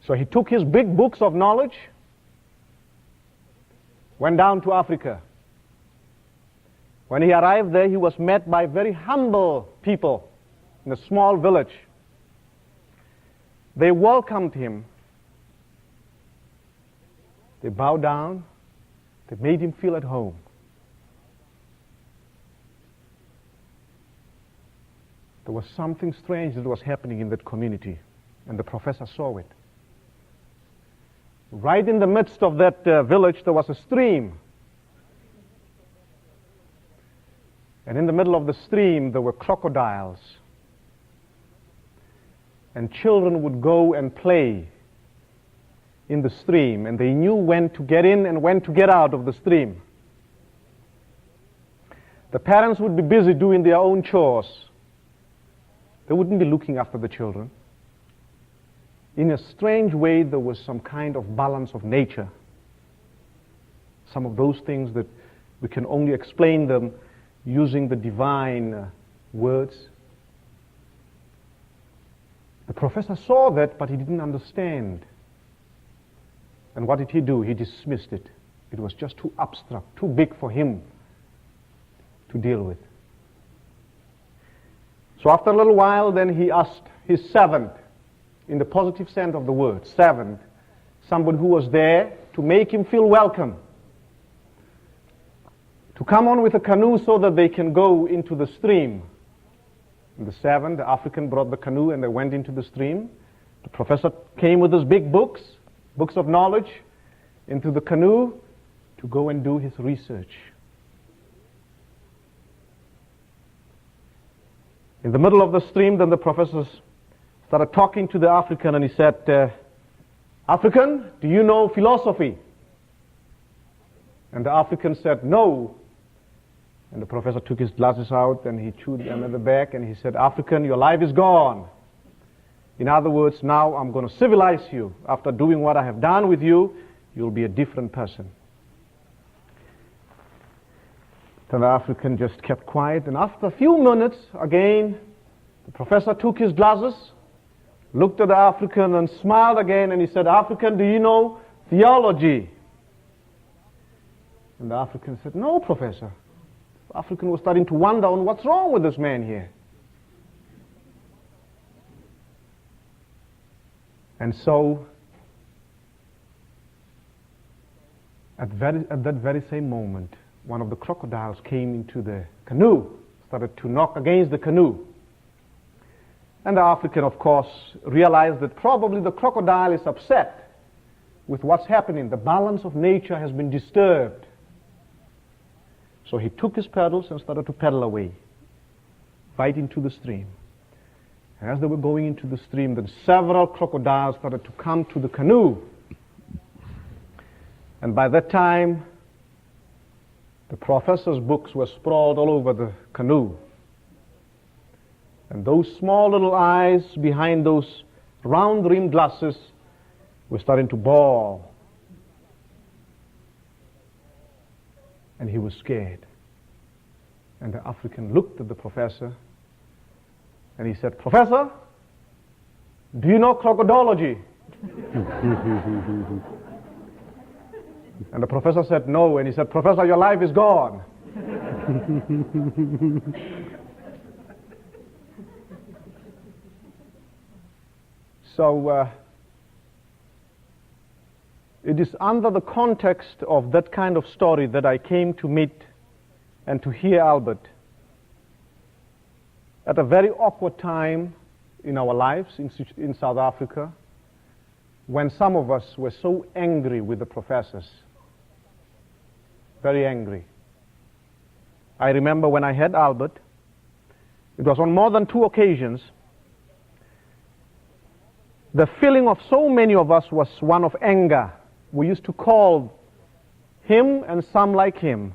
So he took his big books of knowledge, went down to Africa. When he arrived there, he was met by very humble people in a small village. They welcomed him. They bowed down. They made him feel at home. There was something strange that was happening in that community, and the professor saw it. Right in the midst of that village, there was a stream. And in the middle of the stream, there were crocodiles. And children would go and play in the stream, and they knew when to get in and when to get out of the stream. The parents would be busy doing their own chores. They wouldn't be looking after the children. In a strange way, there was some kind of balance of nature. Some of those things that we can only explain them using the divine words. The professor saw that, but he didn't understand. And what did he do? He dismissed it. It was just too abstract, too big for him to deal with. So after a little while, then he asked his servant, in the positive sense of the word, servant, somebody who was there to make him feel welcome, to come on with a canoe so that they can go into the stream. And the servant, the African, brought the canoe and they went into the stream. The professor came with his big books of knowledge, into the canoe to go and do his research. In the middle of the stream, then the professor started talking to the African, and he said, African, do you know philosophy? And the African said, no. And the professor took his glasses out and he chewed them at the back and he said, African, your life is gone. In other words, now I'm going to civilize you. After doing what I have done with you, you'll be a different person. Then the African just kept quiet, and after a few minutes, again, the professor took his glasses, looked at the African and smiled again, and he said, African, do you know theology? And the African said, no, professor. The African was starting to wonder on what's wrong with this man here. And so, at that very same moment, one of the crocodiles came into the canoe, started to knock against the canoe. And the African, of course, realized that probably the crocodile is upset with what's happening. The balance of nature has been disturbed. So he took his paddles and started to paddle away, right into the stream. And as they were going into the stream, then several crocodiles started to come to the canoe. And by that time, the professor's books were sprawled all over the canoe. And those small little eyes behind those round-rimmed glasses were starting to bawl. And he was scared. And the African looked at the professor and he said, Professor, do you know crocodology? And the professor said, no. And he said, Professor, your life is gone. So, it is under the context of that kind of story that I came to meet and to hear Albert at a very awkward time in our lives in South Africa, when some of us were so angry with the professors. Very angry. I remember when I had Albert, it was on more than 2 occasions, the feeling of so many of us was one of anger. We used to call him and some like him,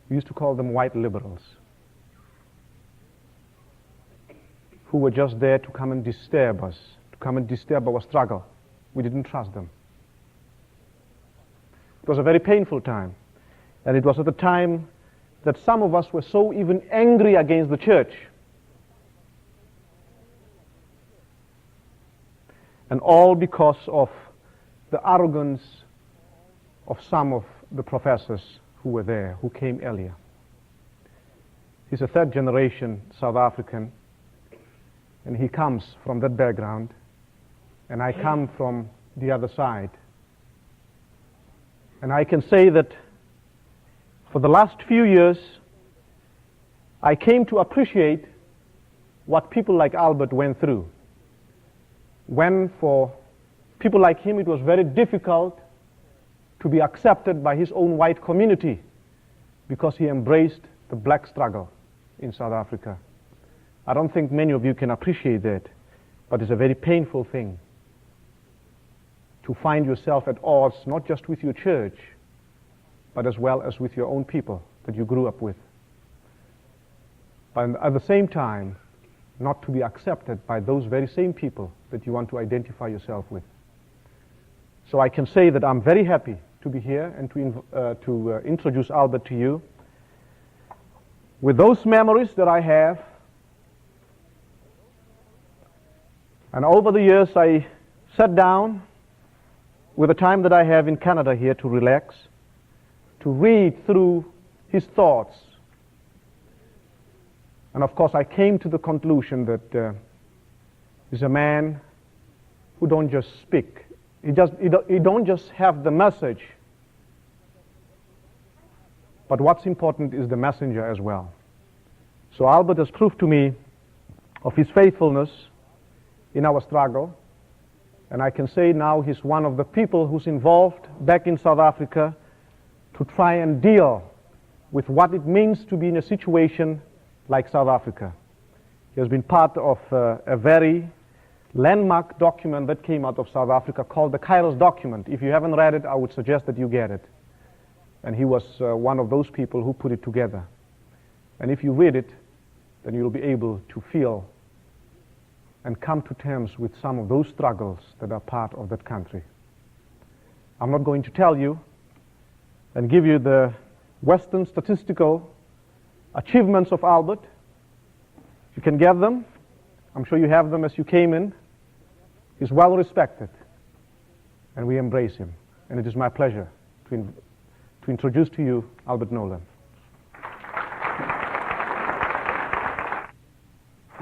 we used to call them white liberals, who were just there to come and disturb us, to come and disturb our struggle. We didn't trust them. It was a very painful time. And it was at the time that some of us were so even angry against the church. And all because of the arrogance of some of the professors who were there, who came earlier. He's a third generation South African, and he comes from that background, and I come from the other side. And I can say that for the last few years, I came to appreciate what people like Albert went through. When for people like him it was very difficult to be accepted by his own white community because he embraced the black struggle in South Africa. I don't think many of you can appreciate that, but it's a very painful thing to find yourself at odds not just with your church, but as well as with your own people that you grew up with. But at the same time, not to be accepted by those very same people that you want to identify yourself with. So I can say that I'm very happy to be here and to introduce Albert to you. With those memories that I have, and over the years I sat down with the time that I have in Canada here to relax, to read through his thoughts. And of course I came to the conclusion that he's a man who don't just speak. He don't just have the message, but what's important is the messenger as well. So Albert has proved to me of his faithfulness in our struggle, and I can say now he's one of the people who's involved back in South Africa to try and deal with what it means to be in a situation like South Africa. He has been part of a very landmark document that came out of South Africa called the Kairos document. If you haven't read it, I would suggest that you get it. And he was one of those people who put it together. And if you read it, then you'll be able to feel and come to terms with some of those struggles that are part of that country. I'm not going to tell you and give you the Western statistical achievements of Albert. You can get them. I'm sure you have them as you came in. He's well respected, and we embrace him. And it is my pleasure to introduce to you Albert Nolan.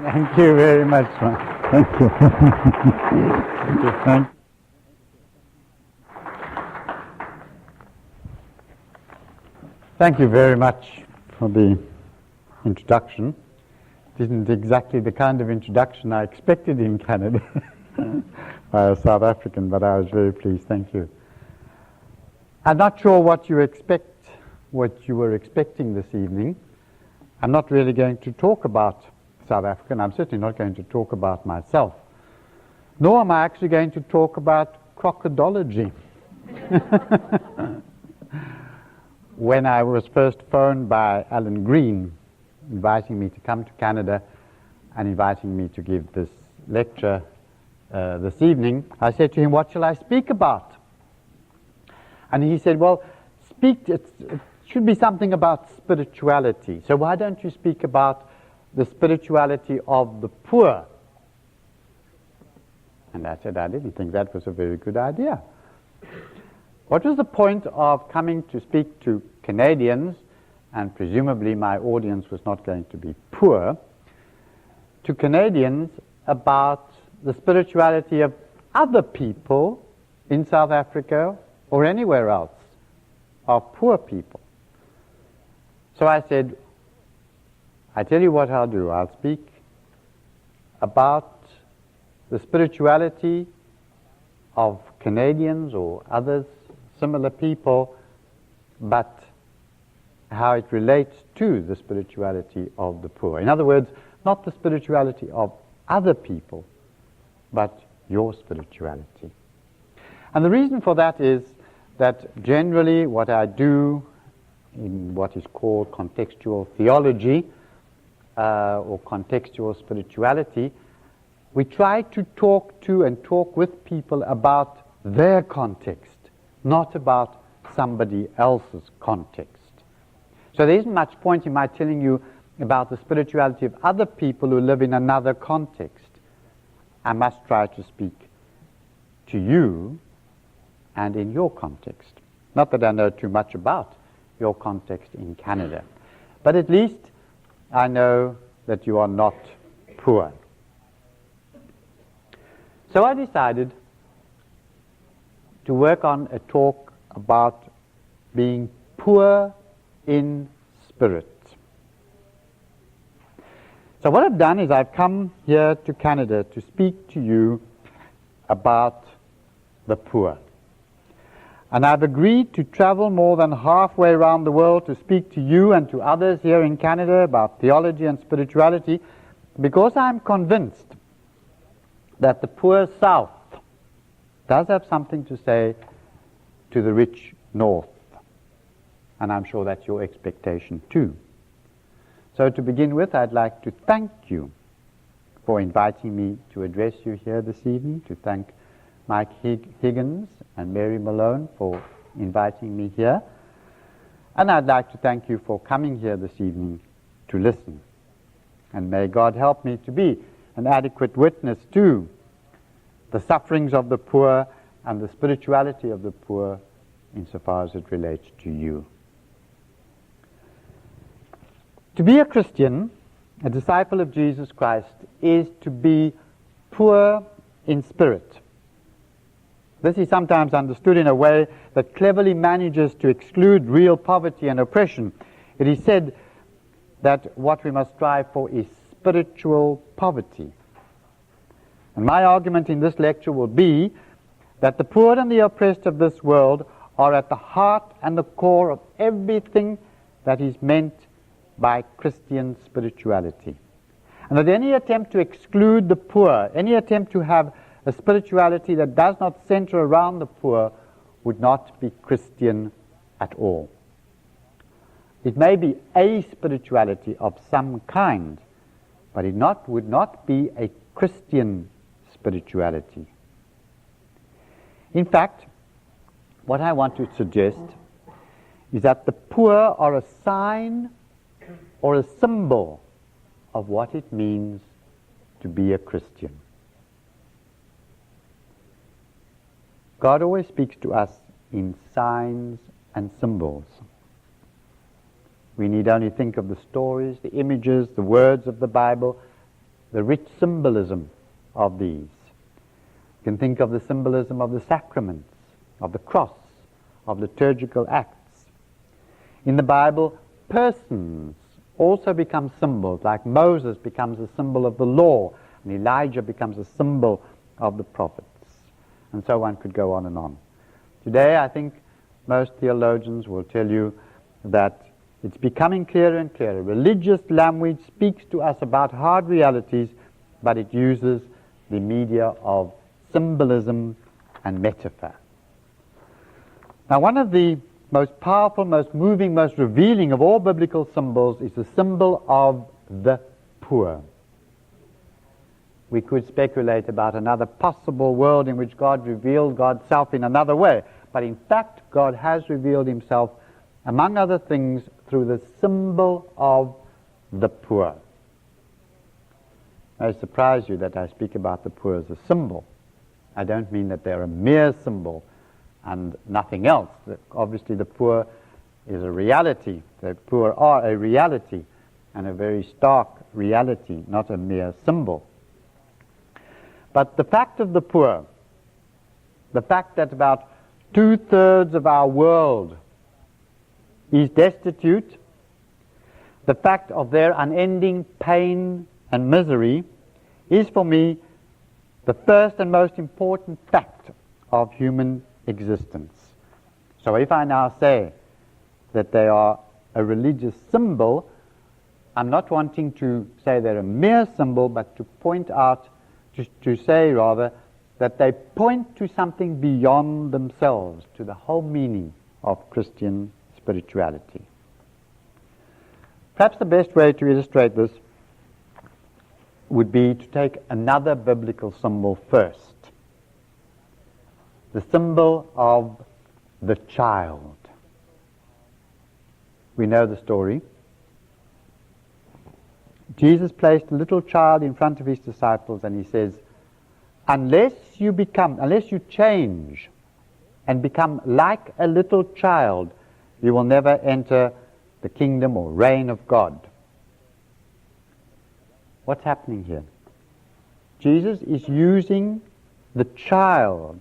Thank you very much, man. Thank you. Thank you. Thank you very much for the introduction. It isn't exactly the kind of introduction I expected in Canada by a South African, but I was very pleased. Thank you. I'm not sure what you were expecting this evening. I'm not really going to talk about South Africa, and I'm certainly not going to talk about myself. Nor am I actually going to talk about crocodology. When I was first phoned by Alan Green, inviting me to come to Canada and inviting me to give this lecture this evening, I said to him, what shall I speak about? And he said, well, it should be something about spirituality. So why don't you speak about the spirituality of the poor? And I said, I didn't think that was a very good idea. What was the point of coming to speak to Canadians, and presumably my audience was not going to be poor, to Canadians about the spirituality of other people in South Africa or anywhere else, of poor people? So I said, I tell you what I'll do. I'll speak about the spirituality of Canadians or others, similar people, but how it relates to the spirituality of the poor. In other words, not the spirituality of other people, but your spirituality. And the reason for that is that generally what I do in what is called contextual theology or contextual spirituality, we try to talk to and talk with people about their context, not about somebody else's context. So there isn't much point in my telling you about the spirituality of other people who live in another context. I must try to speak to you and in your context. Not that I know too much about your context in Canada, but at least I know that you are not poor. So I decided to work on a talk about being poor in spirit. So what I've done is I've come here to Canada to speak to you about the poor. And I've agreed to travel more than halfway around the world to speak to you and to others here in Canada about theology and spirituality, because I'm convinced that the poor South does have something to say to the rich North. And I'm sure that's your expectation too. So to begin with, I'd like to thank you for inviting me to address you here this evening, to thank Mike Higgins and Mary Malone for inviting me here. And I'd like to thank you for coming here this evening to listen. And may God help me to be an adequate witness to the sufferings of the poor and the spirituality of the poor insofar as it relates to you. To be a Christian, a disciple of Jesus Christ, is to be poor in spirit. This is sometimes understood in a way that cleverly manages to exclude real poverty and oppression. It is said that what we must strive for is spiritual poverty. And my argument in this lecture will be that the poor and the oppressed of this world are at the heart and the core of everything that is meant by Christian spirituality. And that any attempt to exclude the poor, any attempt to have a spirituality that does not center around the poor, would not be Christian at all. It may be a spirituality of some kind, but it would not be a Christian spirituality. In fact, what I want to suggest is that the poor are a sign or a symbol of what it means to be a Christian. God always speaks to us in signs and symbols. We need only think of the stories, the images, the words of the Bible, the rich symbolism of these. You can think of the symbolism of the sacraments, of the cross, of liturgical acts. In the Bible, persons also become symbols, like Moses becomes a symbol of the law, and Elijah becomes a symbol of the prophets. And so one could go on and on. Today, I think most theologians will tell you that it's becoming clearer and clearer. Religious language speaks to us about hard realities, but it uses the media of symbolism and metaphor. Now, one of the most powerful, most moving, most revealing of all biblical symbols is the symbol of the poor. We could speculate about another possible world in which God revealed God's self in another way, but in fact, God has revealed himself, among other things, through the symbol of the poor. I surprise you that I speak about the poor as a symbol. I don't mean that they're a mere symbol and nothing else. Obviously, the poor is a reality. The poor are a reality, and a very stark reality, not a mere symbol. But the fact of the poor, the fact that about 2/3 of our world is destitute, the fact of their unending pain and misery, is for me the first and most important fact of human existence. So if I now say that they are a religious symbol, I'm not wanting to say they're a mere symbol, but to point out, to say rather, that they point to something beyond themselves, to the whole meaning of Christian spirituality. Perhaps the best way to illustrate this would be to take another biblical symbol first. The symbol of the child. We know the story. Jesus placed a little child in front of his disciples and he says, unless you change and become like a little child, you will never enter the kingdom or reign of God. What's happening here? Jesus is using the child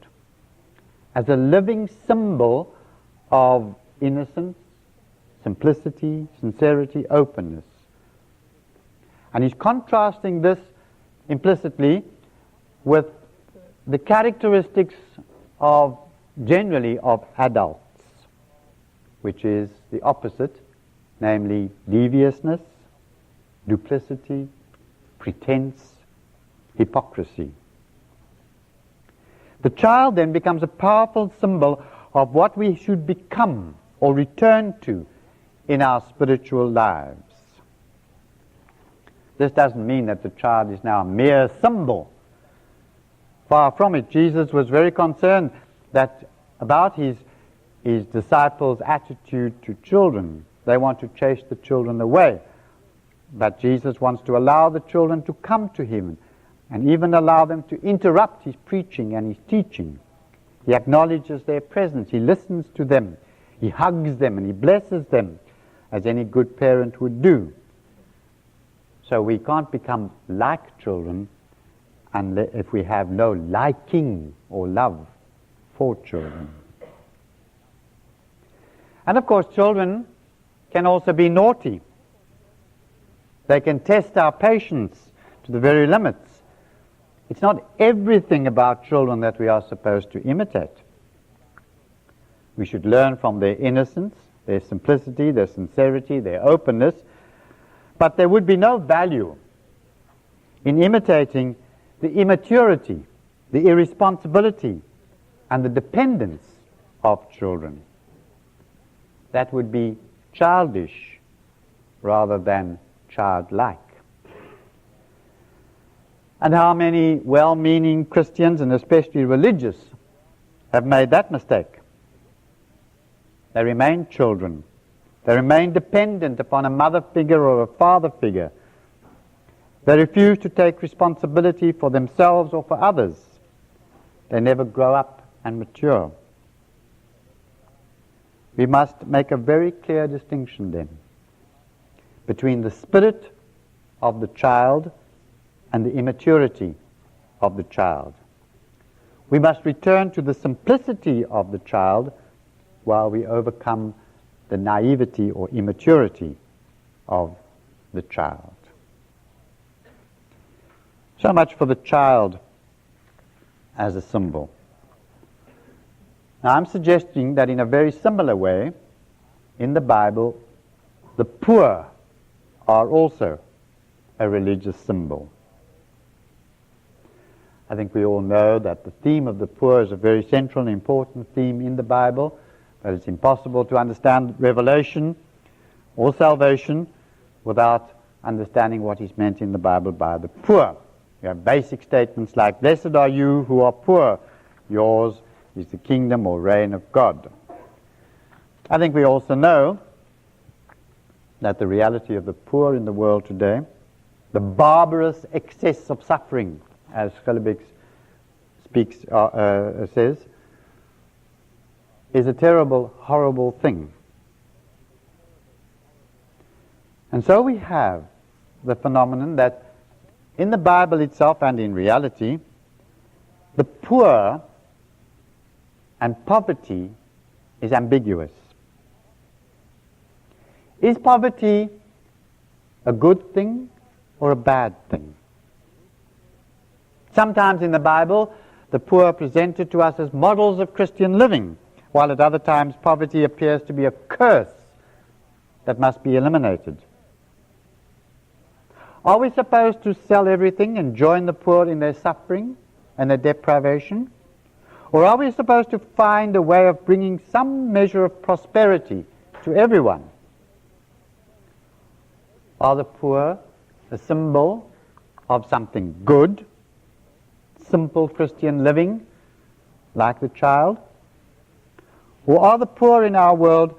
as a living symbol of innocence, simplicity, sincerity, openness. And he's contrasting this implicitly with the characteristics generally of adults, which is the opposite, namely deviousness, duplicity, pretense, hypocrisy. The child then becomes a powerful symbol of what we should become or return to in our spiritual lives. This doesn't mean that the child is now a mere symbol. Far from it. Jesus was very concerned about his disciples' attitude to children. They want to chase the children away. But Jesus wants to allow the children to come to him and even allow them to interrupt his preaching and his teaching. He acknowledges their presence. He listens to them. He hugs them and he blesses them as any good parent would do. So we can't become like children if we have no liking or love for children. And of course, children can also be naughty. They can test our patience to the very limits. It's not everything about children that we are supposed to imitate. We should learn from their innocence, their simplicity, their sincerity, their openness. But there would be no value in imitating the immaturity, the irresponsibility, and the dependence of children. That would be childish rather than childlike. And how many well-meaning Christians, and especially religious, have made that mistake? They remain children. They remain dependent upon a mother figure or a father figure. They refuse to take responsibility for themselves or for others. They never grow up and mature. We must make a very clear distinction then between the spirit of the child and the immaturity of the child. We must return to the simplicity of the child while we overcome the naivety or immaturity of the child. So much for the child as a symbol. Now I'm suggesting that in a very similar way, in the Bible, the poor are also a religious symbol. I think we all know that the theme of the poor is a very central and important theme in the Bible, but it's impossible to understand Revelation or salvation without understanding what is meant in the Bible by the poor. We have basic statements like, "Blessed are you who are poor, yours is the kingdom or reign of God." I think we also know that the reality of the poor in the world today, the barbarous excess of suffering, as Schellebeck says, is a terrible, horrible thing. And so we have the phenomenon that in the Bible itself and in reality, the poor and poverty is ambiguous. Is poverty a good thing or a bad thing? Sometimes in the Bible, the poor are presented to us as models of Christian living, while at other times poverty appears to be a curse that must be eliminated. Are we supposed to sell everything and join the poor in their suffering and their deprivation? Or are we supposed to find a way of bringing some measure of prosperity to everyone? Are the poor a symbol of something good, simple Christian living, like the child? Or are the poor in our world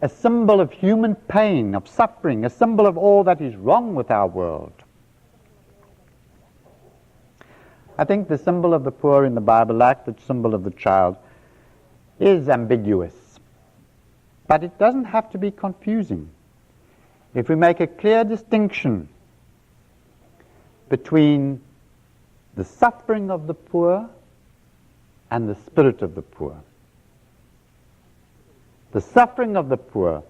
a symbol of human pain, of suffering, a symbol of all that is wrong with our world? I think the symbol of the poor in the Bible, like the symbol of the child, is ambiguous. But it doesn't have to be confusing. If we make a clear distinction between the suffering of the poor and the spirit of the poor. The suffering of the poor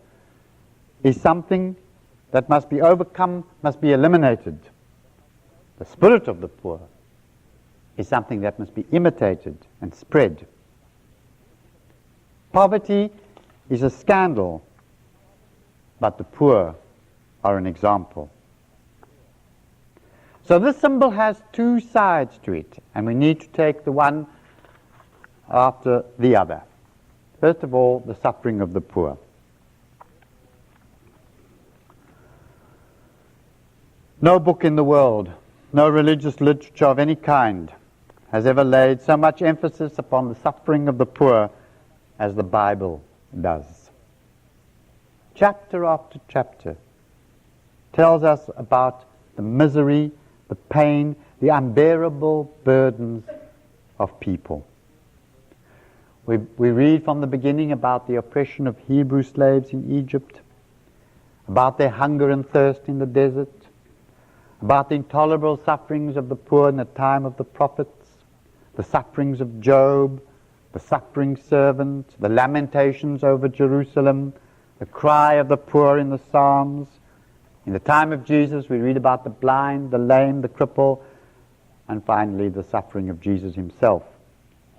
is something that must be overcome, must be eliminated. The spirit of the poor is something that must be imitated and spread. Poverty is a scandal, but the poor are an example. So this symbol has two sides to it, and we need to take the one after the other. First of all, the suffering of the poor. No book in the world, no religious literature of any kind has ever laid so much emphasis upon the suffering of the poor as the Bible does. Chapter after chapter tells us about the misery, the pain, the unbearable burdens of people. We read from the beginning about the oppression of Hebrew slaves in Egypt, about their hunger and thirst in the desert, about the intolerable sufferings of the poor in the time of the prophets, the sufferings of Job, the suffering servant, the lamentations over Jerusalem, the cry of the poor in the Psalms. In the time of Jesus, we read about the blind, the lame, the cripple, and finally the suffering of Jesus himself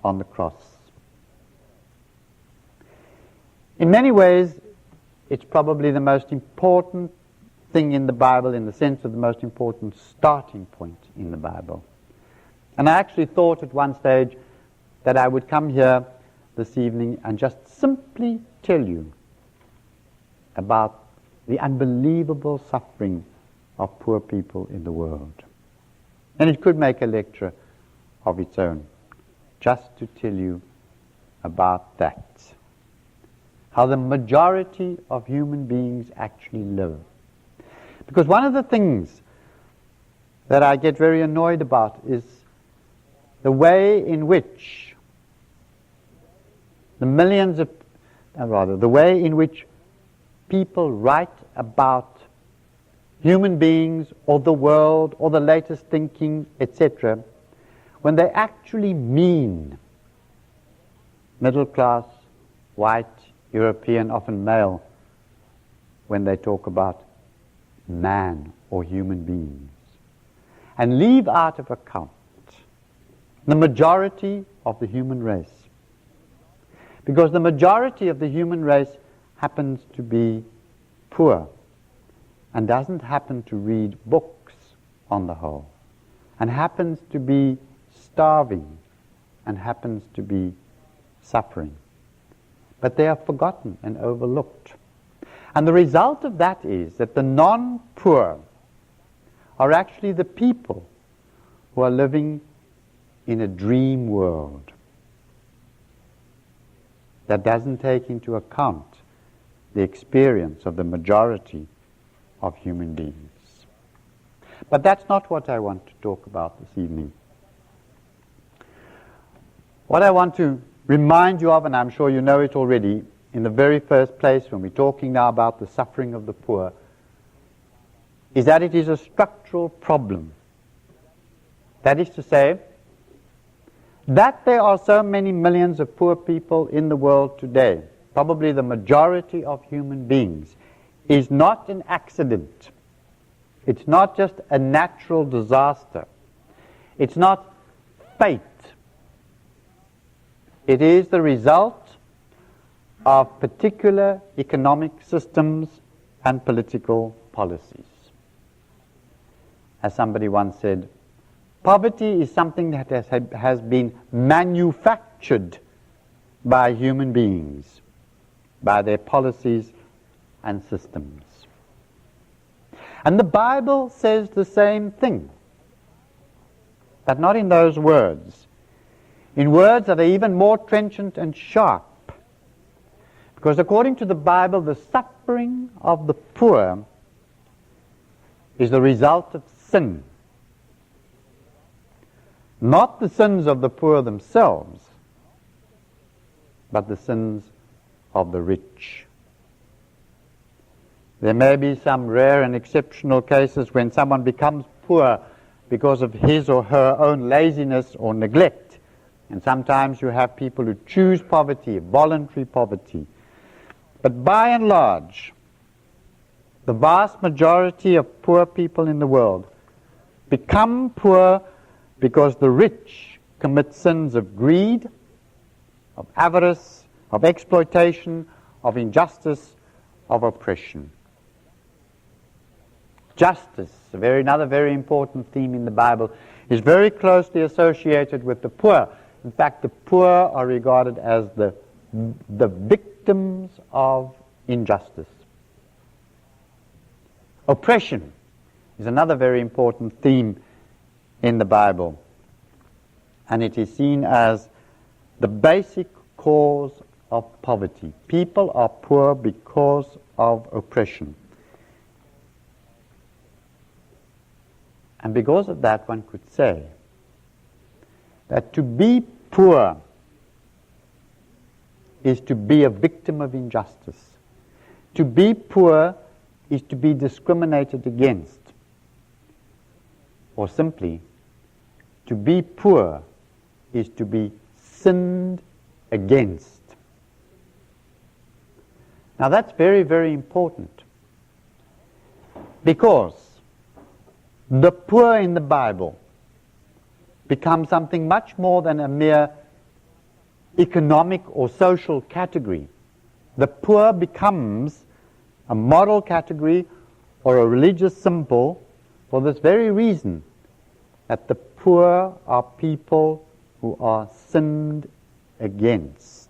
on the cross. In many ways, it's probably the most important thing in the Bible, in the sense of the most important starting point in the Bible. And I actually thought at one stage that I would come here this evening and just simply tell you about the unbelievable suffering of poor people in the world. And it could make a lecture of its own, just to tell you about that. How the majority of human beings actually live. Because one of the things that I get very annoyed about is the way in which the way in which people write about human beings or the world or the latest thinking, etc., when they actually mean middle class, white, European, often male, when they talk about man or human beings, and leave out of account the majority of the human race. Because the majority of the human race happens to be poor and doesn't happen to read books on the whole, and happens to be starving and happens to be suffering. But they are forgotten and overlooked. And the result of that is that the non-poor are actually the people who are living in a dream world that doesn't take into account the experience of the majority of human beings. But that's not what I want to talk about this evening. What I want to remind you of, and I'm sure you know it already, in the very first place when we're talking now about the suffering of the poor, is that it is a structural problem. That is to say, that there are so many millions of poor people in the world today, probably the majority of human beings, is not an accident. It's not just a natural disaster. It's not fate. It is the result of particular economic systems and political policies. As somebody once said, poverty is something that has been manufactured by human beings, by their policies and systems. And the Bible says the same thing, but not in those words. In words that are even more trenchant and sharp. Because according to the Bible, the suffering of the poor is the result of sin. Not the sins of the poor themselves, but the sins of the rich. There may be some rare and exceptional cases when someone becomes poor because of his or her own laziness or neglect. And sometimes you have people who choose poverty, voluntary poverty. But by and large, the vast majority of poor people in the world become poor because the rich commit sins of greed, of avarice, of exploitation, of injustice, of oppression. Justice, another very important theme in the Bible, is very closely associated with the poor. In fact, the poor are regarded as the victims of injustice. Oppression is another very important theme in the Bible, and it is seen as the basic cause of poverty. People are poor because of oppression. And because of that, one could say that to be poor is to be a victim of injustice. To be poor is to be discriminated against. Or simply, to be poor is to be sinned against. Now that's very, very important, because the poor in the Bible become something much more than a mere economic or social category. The poor becomes a moral category or a religious symbol for this very reason, that the poor are people who are sinned against.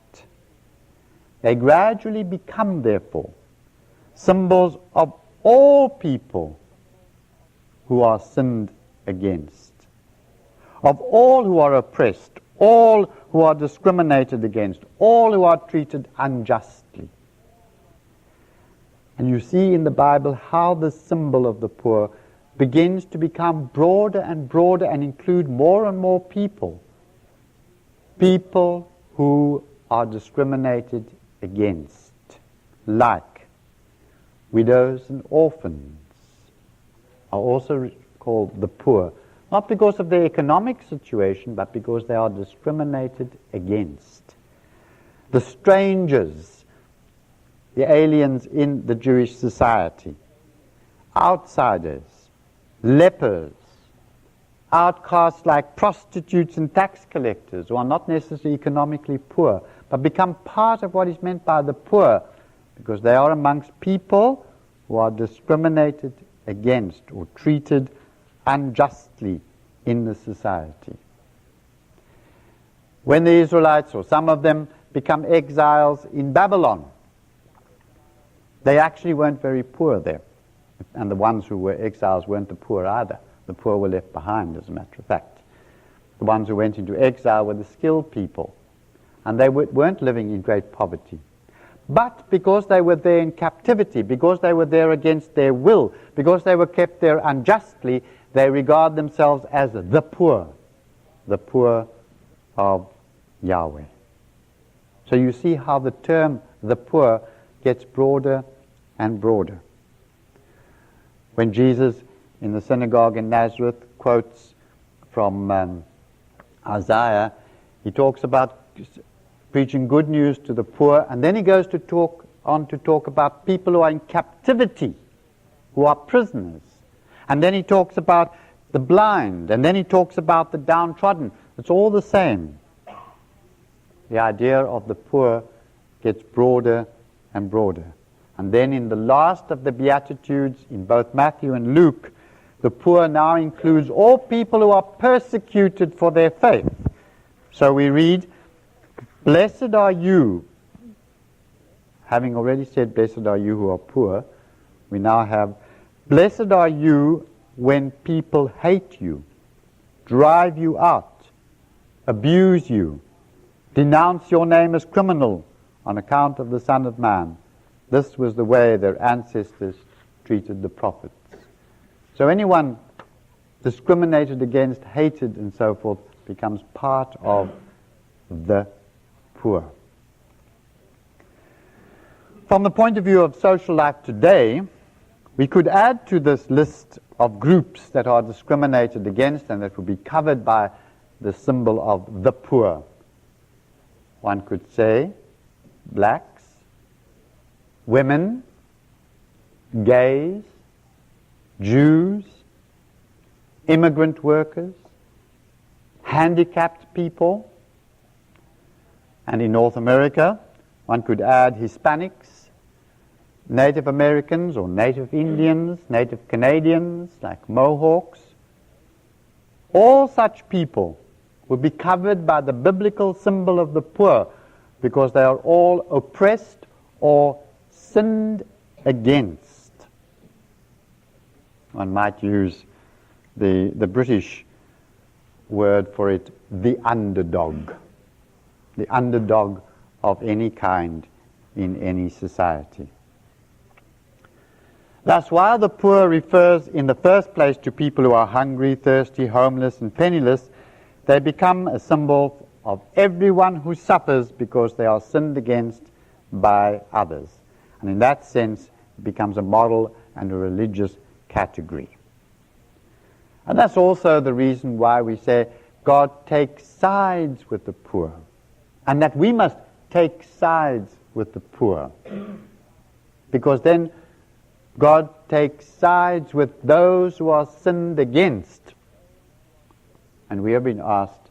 They gradually become, therefore, symbols of all people who are sinned against, of all who are oppressed, all who are discriminated against, all who are treated unjustly. And you see in the Bible how the symbol of the poor begins to become broader and broader and include more and more people. People who are discriminated against, like widows and orphans, are also called the poor, not because of their economic situation, but because they are discriminated against. The strangers, the aliens in the Jewish society, outsiders, lepers, outcasts like prostitutes and tax collectors, who are not necessarily economically poor, but become part of what is meant by the poor, because they are amongst people who are discriminated against or treated unjustly in the society. When the Israelites, or some of them, become exiles in Babylon, they actually weren't very poor there. And the ones who were exiles weren't the poor either. The poor were left behind, as a matter of fact. The ones who went into exile were the skilled people, and they weren't living in great poverty. But because they were there in captivity, because they were there against their will, because they were kept there unjustly, they regard themselves as the poor of Yahweh. So you see how the term the poor gets broader and broader. When Jesus in the synagogue in Nazareth quotes from Isaiah, he talks about preaching good news to the poor, and then he goes to talk about people who are in captivity, who are prisoners. And then he talks about the blind, and then he talks about the downtrodden. It's all the same. The idea of the poor gets broader and broader. And then in the last of the Beatitudes, in both Matthew and Luke, the poor now includes all people who are persecuted for their faith. So we read, "Blessed are you," having already said, "Blessed are you who are poor," we now have, "Blessed are you when people hate you, drive you out, abuse you, denounce your name as criminal on account of the Son of Man. This was the way their ancestors treated the prophets." So anyone discriminated against, hated, and so forth, becomes part of the poor. From the point of view of social life today, we could add to this list of groups that are discriminated against and that would be covered by the symbol of the poor. One could say blacks, women, gays, Jews, immigrant workers, handicapped people, and in North America, one could add Hispanics, Native Americans or Native Indians, Native Canadians like Mohawks. All such people would be covered by the biblical symbol of the poor because they are all oppressed or sinned against. One might use the British word for it, the underdog of any kind in any society. Thus, while the poor refers in the first place to people who are hungry, thirsty, homeless, and penniless, they become a symbol of everyone who suffers because they are sinned against by others. And in that sense, it becomes a moral and a religious category. And that's also the reason why we say God takes sides with the poor, and that we must take sides with the poor. Because then God takes sides with those who are sinned against. And we have been asked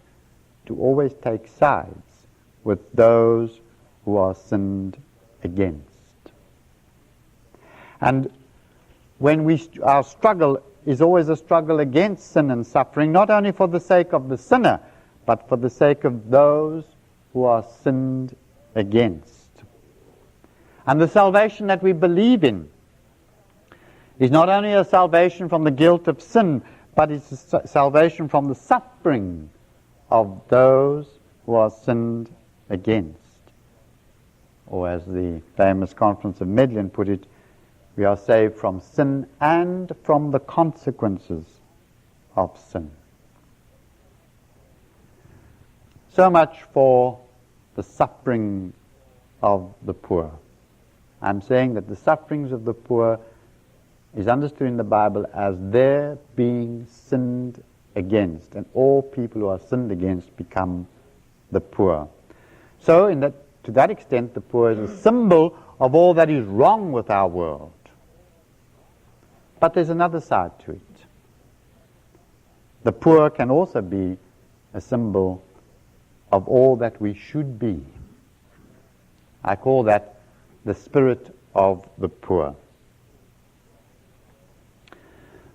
to always take sides with those who are sinned against. And when our struggle is always a struggle against sin and suffering, not only for the sake of the sinner, but for the sake of those who are sinned against. And the salvation that we believe in is not only a salvation from the guilt of sin, but it's a salvation from the suffering of those who are sinned against. Or as the famous Conference of Medellin put it, we are saved from sin and from the consequences of sin. So much for the suffering of the poor. I'm saying that the sufferings of the poor is understood in the Bible as their being sinned against, and all people who are sinned against become the poor. So to that extent, the poor is a symbol of all that is wrong with our world. But there's another side to it. The poor can also be a symbol of all that we should be. I call that the spirit of the poor.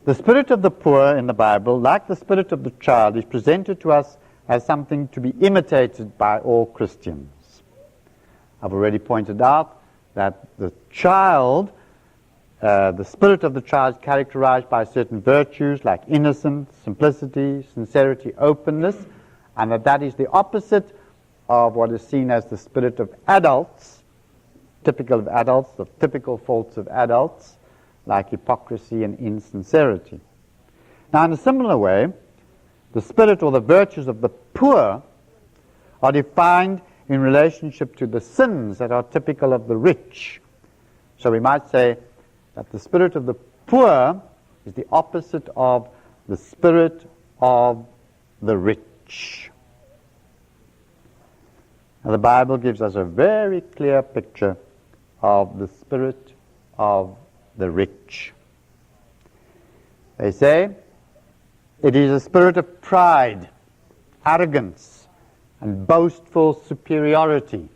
The spirit of the poor in the Bible, like the spirit of the child, is presented to us as something to be imitated by all Christians. I've already pointed out that the child, the spirit of the child is characterized by certain virtues like innocence, simplicity, sincerity, openness, and that is the opposite of what is seen as the spirit of adults, typical of adults, the typical faults of adults, like hypocrisy and insincerity. Now, in a similar way, the spirit or the virtues of the poor are defined in relationship to the sins that are typical of the rich. So we might say that the spirit of the poor is the opposite of the spirit of the rich. Now, the Bible gives us a very clear picture of the spirit of the rich. They say it is a spirit of pride, arrogance, and boastful superiority.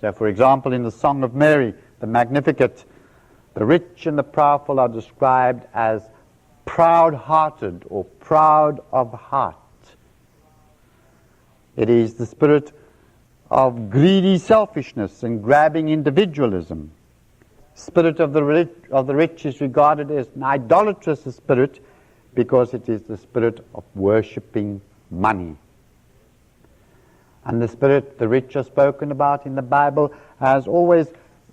So, for example, in the Song of Mary, the Magnificat, the rich and the powerful are described as proud-hearted or proud of heart. It is the spirit of greedy selfishness and grabbing individualism. Spirit of the rich is regarded as an idolatrous spirit because it is the spirit of worshipping money. And the spirit the rich are spoken about in the Bible as always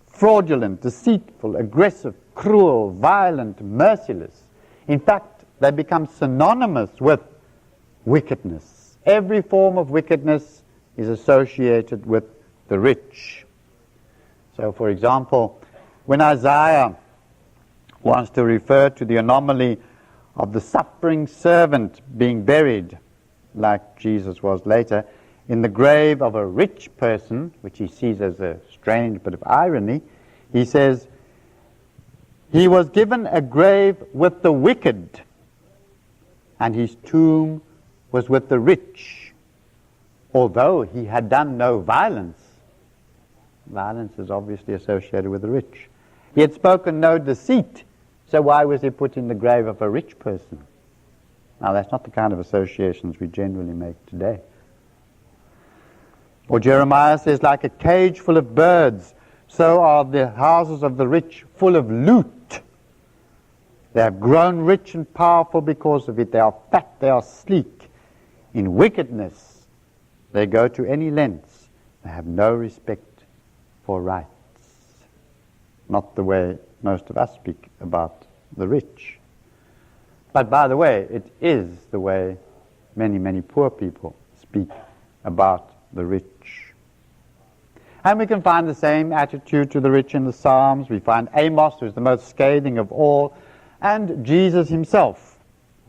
fraudulent, deceitful, aggressive, cruel, violent, merciless. In fact, they become synonymous with wickedness, Every form of wickedness is associated with the rich. So, for example, when Isaiah wants to refer to the anomaly of the suffering servant being buried, like Jesus was later, in the grave of a rich person, which he sees as a strange bit of irony, he says, he was given a grave with the wicked, and his tomb was with the rich, although he had done no violence. Violence is obviously associated with the rich. He had spoken no deceit, so why was he put in the grave of a rich person? Now, that's not the kind of associations we generally make today. Or Jeremiah says, like a cage full of birds, so are the houses of the rich full of loot. They have grown rich and powerful because of it. They are fat, they are sleek. In wickedness, they go to any lengths. They have no respect for rights. Not the way most of us speak about the rich. But by the way, it is the way many, many poor people speak about the rich. And we can find the same attitude to the rich in the Psalms. We find Amos, who is the most scathing of all, and Jesus himself,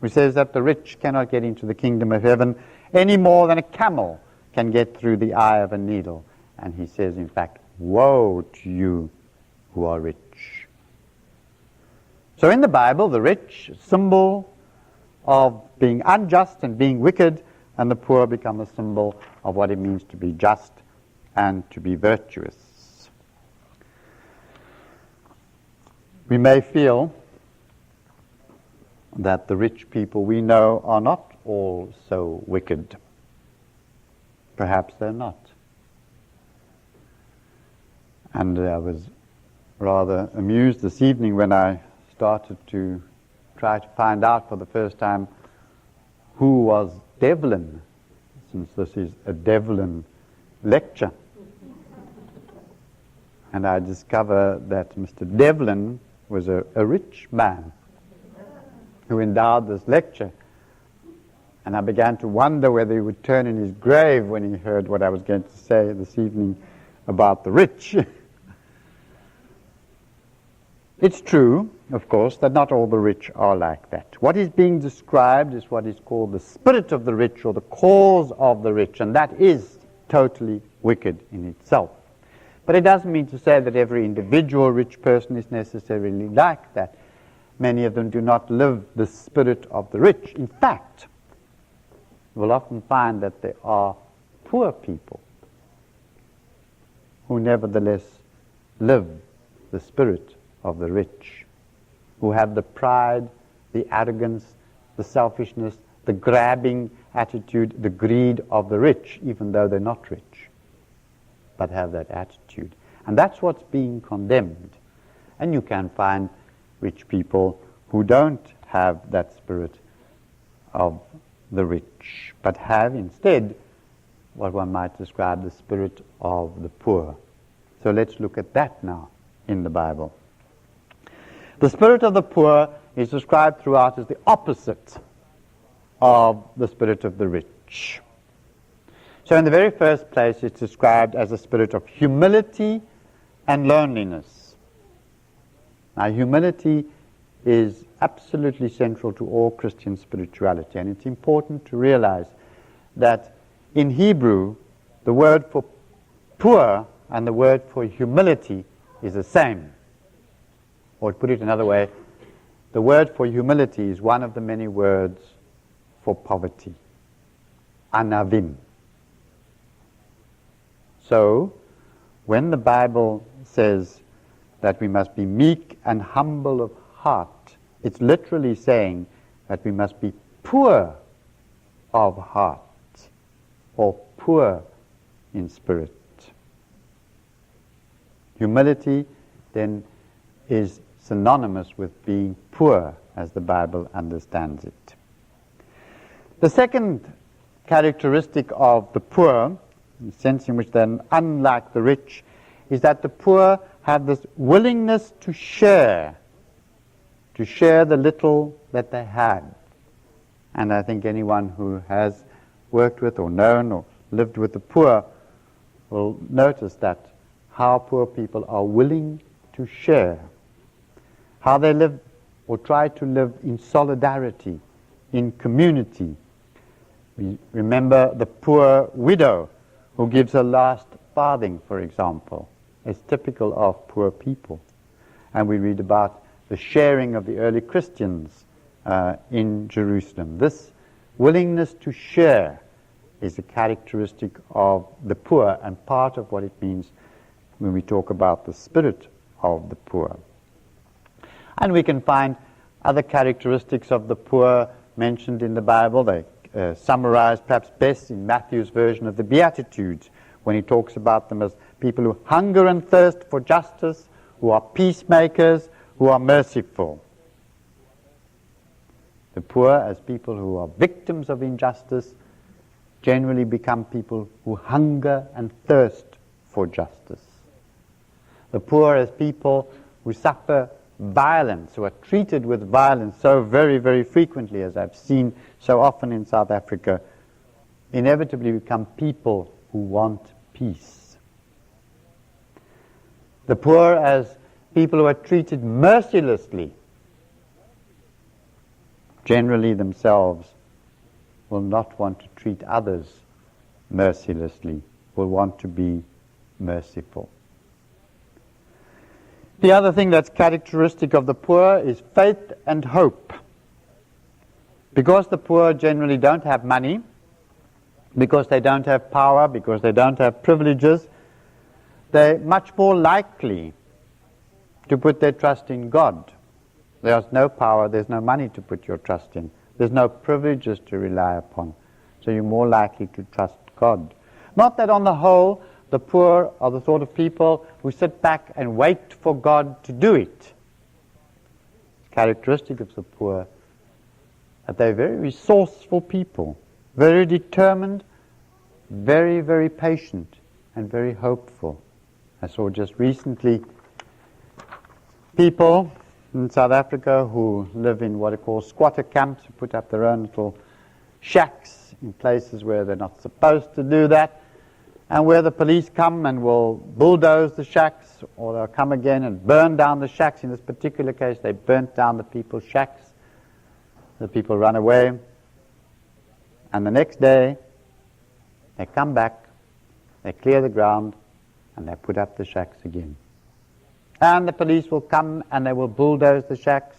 who says that the rich cannot get into the kingdom of heaven any more than a camel can get through the eye of a needle. And he says, in fact, woe to you who are rich. So in the Bible, the rich, symbol of being unjust and being wicked, and the poor become a symbol of what it means to be just and to be virtuous. We may feel that the rich people we know are not all so wicked. Perhaps they're not. And I was rather amused this evening when I started to try to find out for the first time who was Devlin, since this is a Devlin lecture. And I discovered that Mr. Devlin was a rich man who endowed this lecture. And I began to wonder whether he would turn in his grave when he heard what I was going to say this evening about the rich. It's true, of course, that not all the rich are like that. What is being described is what is called the spirit of the rich, or the cause of the rich, and that is totally wicked in itself. But it doesn't mean to say that every individual rich person is necessarily like that. Many of them do not live the spirit of the rich. In fact, you will often find that there are poor people who nevertheless live the spirit of the rich, who have the pride, the arrogance, the selfishness, the grabbing attitude, the greed of the rich, even though they're not rich, but have that attitude. And that's what's being condemned. And you can find rich people who don't have that spirit of the rich, but have instead what one might describe the spirit of the poor. So let's look at that now in the Bible. The spirit of the poor is described throughout as the opposite of the spirit of the rich. So in the very first place, it's described as a spirit of humility and loneliness. Now, humility is absolutely central to all Christian spirituality, and it's important to realize that in Hebrew, the word for poor and the word for humility is the same. Or to put it another way, the word for humility is one of the many words for poverty, anavim. So, when the Bible says that we must be meek and humble of heart, it's literally saying that we must be poor of heart, or poor in spirit. Humility, then, is synonymous with being poor, as the Bible understands it. The second characteristic of the poor, in the sense in which they're unlike the rich, is that the poor have this willingness to share the little that they have. And I think anyone who has worked with or known or lived with the poor will notice that how poor people are willing to share, how they live or try to live in solidarity, in community. We remember the poor widow who gives her last farthing, for example, is typical of poor people. And we read about the sharing of the early Christians in Jerusalem. This willingness to share is a characteristic of the poor and part of what it means when we talk about the spirit of the poor. And we can find other characteristics of the poor mentioned in the Bible. They summarized perhaps best in Matthew's version of the Beatitudes, when he talks about them as people who hunger and thirst for justice, who are peacemakers, who are merciful. The poor, as people who are victims of injustice, generally become people who hunger and thirst for justice. The poor, as people who suffer violence, who are treated with violence so very, very frequently, as I've seen so often in South Africa, inevitably become people who want peace. The poor, as people who are treated mercilessly, generally themselves will not want to treat others mercilessly, will want to be merciful. The other thing that's characteristic of the poor is faith and hope. Because the poor generally don't have money, because they don't have power, because they don't have privileges, they're much more likely to put their trust in God. There's no power, there's no money to put your trust in. There's no privileges to rely upon. So you're more likely to trust God. Not that on the whole, the poor are the sort of people who sit back and wait for God to do it. It's characteristic of the poor that they're very resourceful people, very determined, very, very patient, and very hopeful. I saw just recently people in South Africa who live in what are called squatter camps, who put up their own little shacks in places where they're not supposed to do that, and where the police come and will bulldoze the shacks, or they'll come again and burn down the shacks. In this particular case, they burnt down the people's shacks. The people run away, and the next day they come back, they clear the ground, and they put up the shacks again. And the police will come and they will bulldoze the shacks.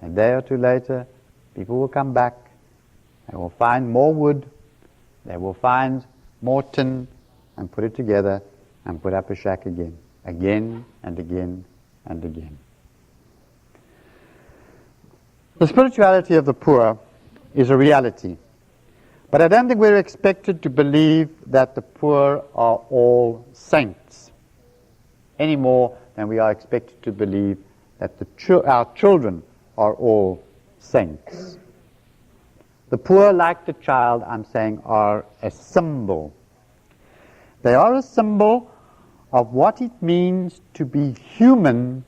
A day or two later, people will come back, they will find more wood, they will find more tin, and put it together and put up a shack again and again and again. The spirituality of the poor is a reality, but I don't think we're expected to believe that the poor are all saints, any more than we are expected to believe that our children are all saints. The poor, like the child, I'm saying, are a symbol. They are a symbol of what it means to be human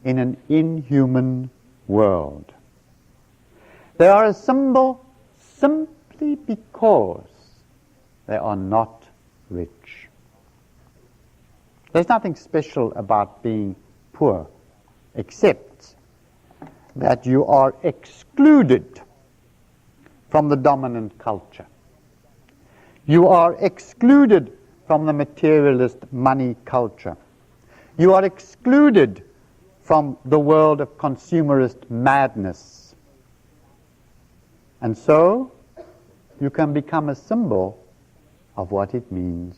in an inhuman world. They are a symbol simply because they are not rich. There's nothing special about being poor, except that you are excluded from the dominant culture. You are excluded from the materialist money culture. You are excluded from the world of consumerist madness. And so, you can become a symbol of what it means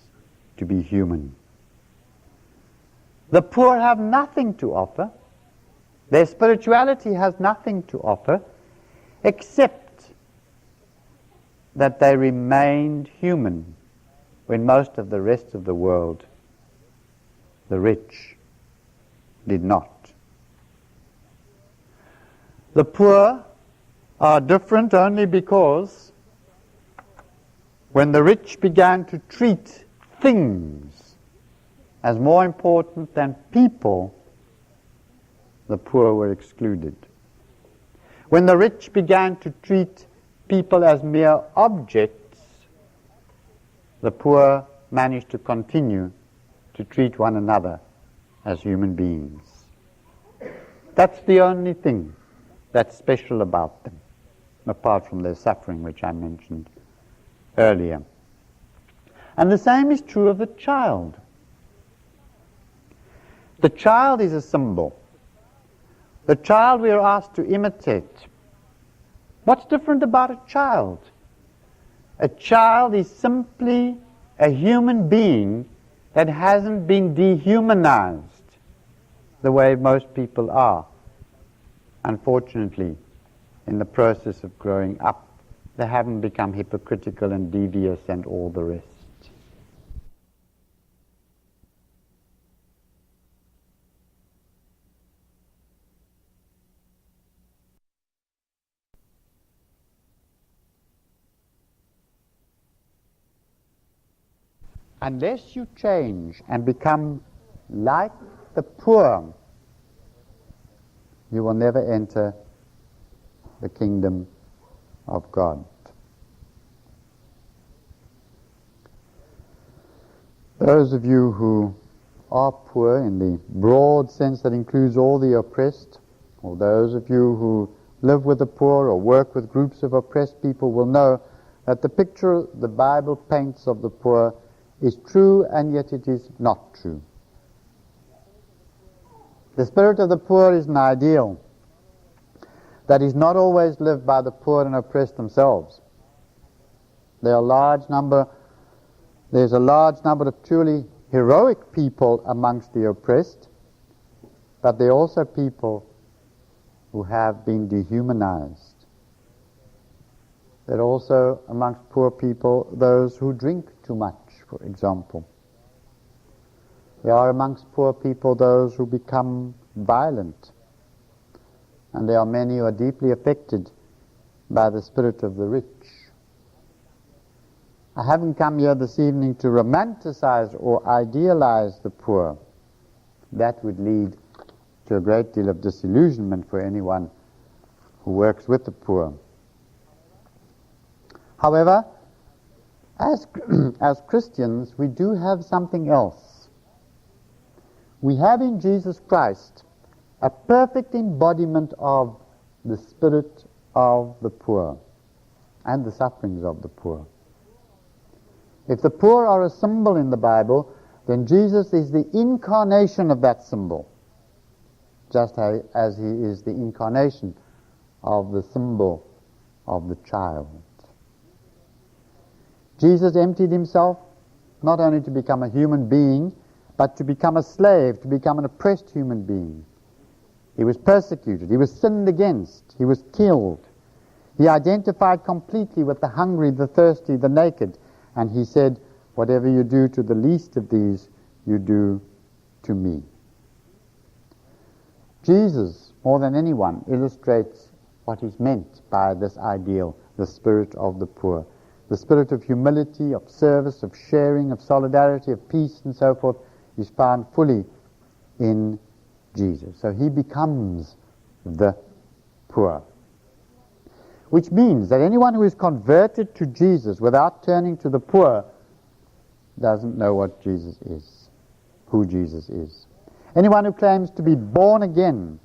to be human. The poor have nothing to offer. Their spirituality has nothing to offer, except that they remained human when most of the rest of the world, the rich, did not. The poor are different only because when the rich began to treat things as more important than people, the poor were excluded. When the rich began to treat people as mere objects, the poor manage to continue to treat one another as human beings. That's the only thing that's special about them, apart from their suffering, which I mentioned earlier. And the same is true of the child. The child is a symbol. The child we are asked to imitate. What's different about a child? A child is simply a human being that hasn't been dehumanized the way most people are. Unfortunately, in the process of growing up, they haven't become hypocritical and devious and all the rest. Unless you change and become like the poor, you will never enter the kingdom of God. Those of you who are poor in the broad sense that includes all the oppressed, or those of you who live with the poor or work with groups of oppressed people will know that the picture the Bible paints of the poor is true, and yet it is not true. The spirit of the poor is an ideal that is not always lived by the poor and oppressed themselves. There's a large number of truly heroic people amongst the oppressed, but there are also people who have been dehumanized. There are also amongst poor people those who drink too much, for example. There are amongst poor people those who become violent. And there are many who are deeply affected by the spirit of the rich. I haven't come here this evening to romanticize or idealize the poor. That would lead to a great deal of disillusionment for anyone who works with the poor. However, as Christians, we do have something else. We have in Jesus Christ a perfect embodiment of the spirit of the poor and the sufferings of the poor. If the poor are a symbol in the Bible, then Jesus is the incarnation of that symbol, just as he is the incarnation of the symbol of the child. Jesus emptied himself not only to become a human being, but to become a slave, to become an oppressed human being. He was persecuted, he was sinned against, he was killed. He identified completely with the hungry, the thirsty, the naked, and he said, "Whatever you do to the least of these, you do to me." Jesus, more than anyone, illustrates what is meant by this ideal, the spirit of the poor. The spirit of humility, of service, of sharing, of solidarity, of peace, and so forth, is found fully in Jesus. So he becomes the poor. Which means that anyone who is converted to Jesus without turning to the poor doesn't know what Jesus is, who Jesus is. Anyone who claims to be born again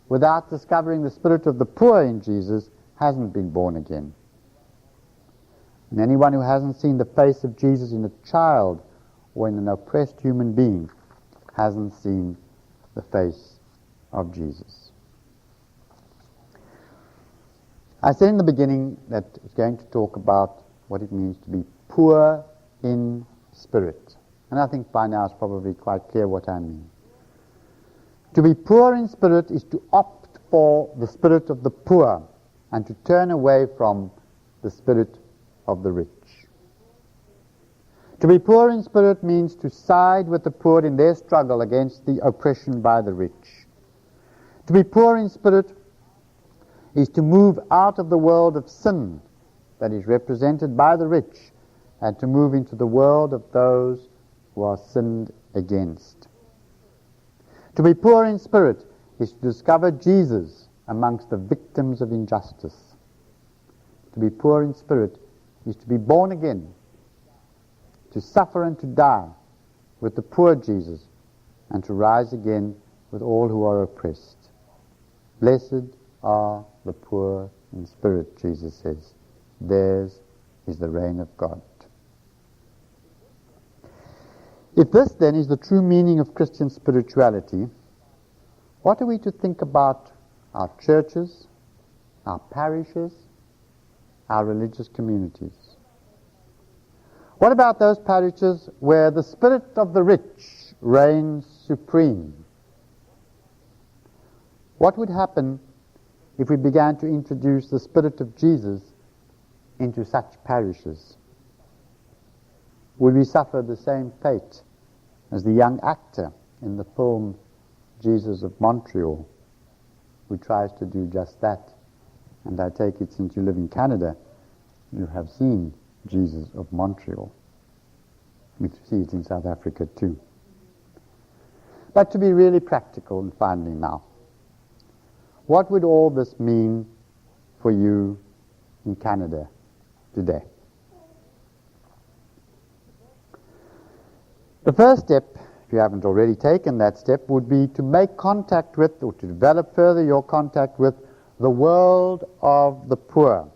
without discovering the spirit of the poor in Jesus hasn't been born again. And anyone who hasn't seen the face of Jesus in a child or in an oppressed human being hasn't seen the face of Jesus. I said in the beginning that it's going to talk about what it means to be poor in spirit. And I think by now it's probably quite clear what I mean. To be poor in spirit is to opt for the spirit of the poor and to turn away from the spirit of the rich. To be poor in spirit means to side with the poor in their struggle against the oppression by the rich. To be poor in spirit is to move out of the world of sin that is represented by the rich and to move into the world of those who are sinned against. To be poor in spirit is to discover Jesus amongst the victims of injustice. To be poor in spirit is to be born again, to suffer and to die with the poor Jesus, and to rise again with all who are oppressed. Blessed are the poor in spirit, Jesus says. Theirs is the reign of God. If this then is the true meaning of Christian spirituality, what are we to think about our churches, our parishes, our religious communities? What about those parishes where the spirit of the rich reigns supreme? What would happen if we began to introduce the spirit of Jesus into such parishes? Would we suffer the same fate as the young actor in the film Jesus of Montreal, who tries to do just that? And I take it, since you live in Canada, you have seen Jesus of Montreal. We see it in South Africa too. But to be really practical and finally now, what would all this mean for you in Canada today? The first step, if you haven't already taken that step, would be to make contact with, or to develop further your contact with, the world of the poor.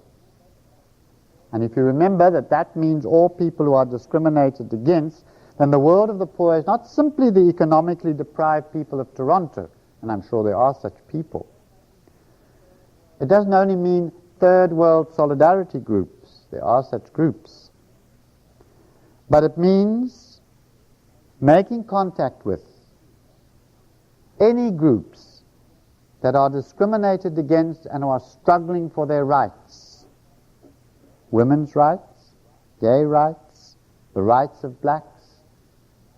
And if you remember that that means all people who are discriminated against, then the world of the poor is not simply the economically deprived people of Toronto, and I'm sure there are such people. It doesn't only mean third world solidarity groups. There are such groups. But it means making contact with any groups that are discriminated against and are struggling for their rights. Women's rights, gay rights, the rights of blacks,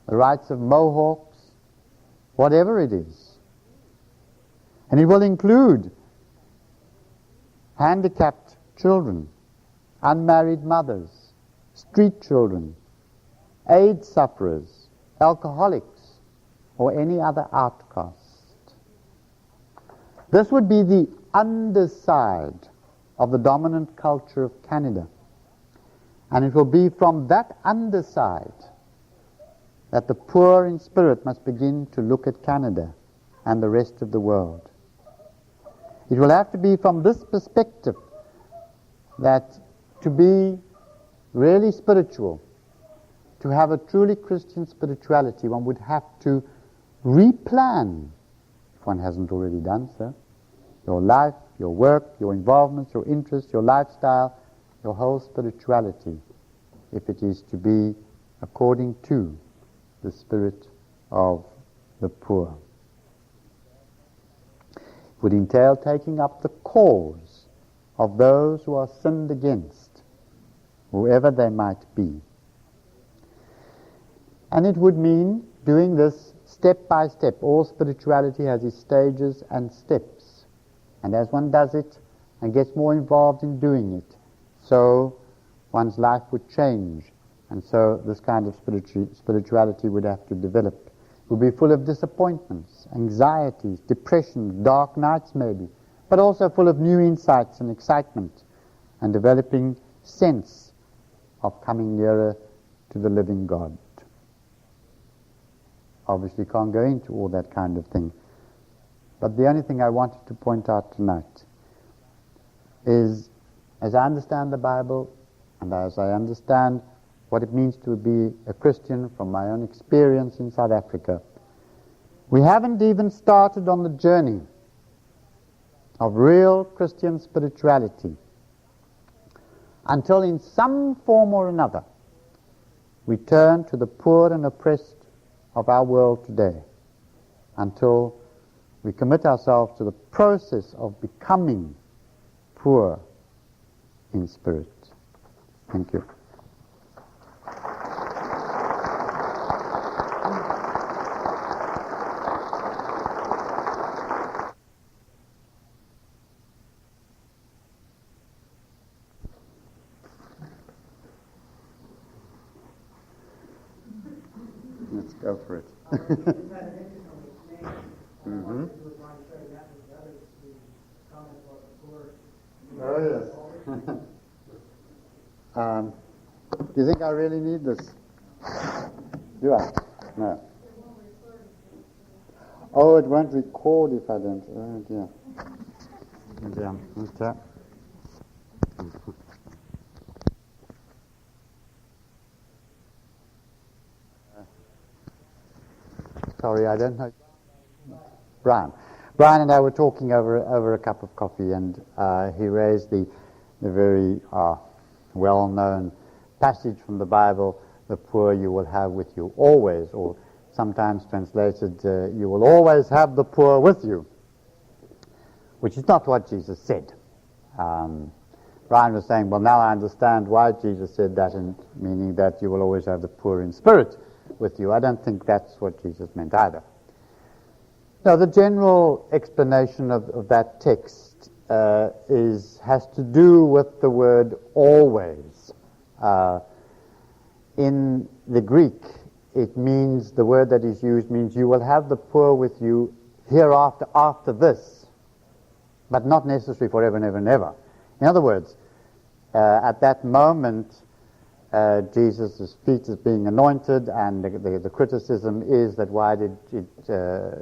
the rights of Mohawks, whatever it is. And it will include handicapped children, unmarried mothers, street children, AIDS sufferers, alcoholics, or any other outcast. This would be the underside of the dominant culture of Canada. And it will be from that underside that the poor in spirit must begin to look at Canada and the rest of the world. It will have to be from this perspective that to be really spiritual, to have a truly Christian spirituality, one would have to replan, if one hasn't already done so, your life, your work, your involvements, your interests, your lifestyle, your whole spirituality, if it is to be according to the spirit of the poor. It would entail taking up the cause of those who are sinned against, whoever they might be. And it would mean doing this step by step. All spirituality has its stages and steps. And as one does it and gets more involved in doing it, so one's life would change. And so this kind of spirituality would have to develop. It would be full of disappointments, anxieties, depressions, dark nights maybe, but also full of new insights and excitement and developing sense of coming nearer to the living God. Obviously can't go into all that kind of thing. But the only thing I wanted to point out tonight is, as I understand the Bible, and as I understand what it means to be a Christian from my own experience in South Africa, we haven't even started on the journey of real Christian spirituality until in some form or another we turn to the poor and oppressed of our world today, until we commit ourselves to the process of becoming poor in spirit. Thank you. Let's go for it. Mm-hmm. Oh, yes. Do you think I really need this? Do I? No. Oh, it won't record if I don't. Oh, dear. Yeah. Okay. Sorry, I don't know. Brian and I were talking over a cup of coffee, and he raised the very well-known passage from the Bible, "The poor you will have with you always," or sometimes translated, "You will always have the poor with you," which is not what Jesus said. Brian was saying, well, now I understand why Jesus said that, and meaning that you will always have the poor in spirit with you. I don't think that's what Jesus meant either. Now, the general explanation of that text has to do with the word always. In the Greek, it means, the word that is used means you will have the poor with you hereafter, after this, but not necessarily forever and ever and ever. In other words, at that moment, Jesus' feet is being anointed, and the criticism is that why did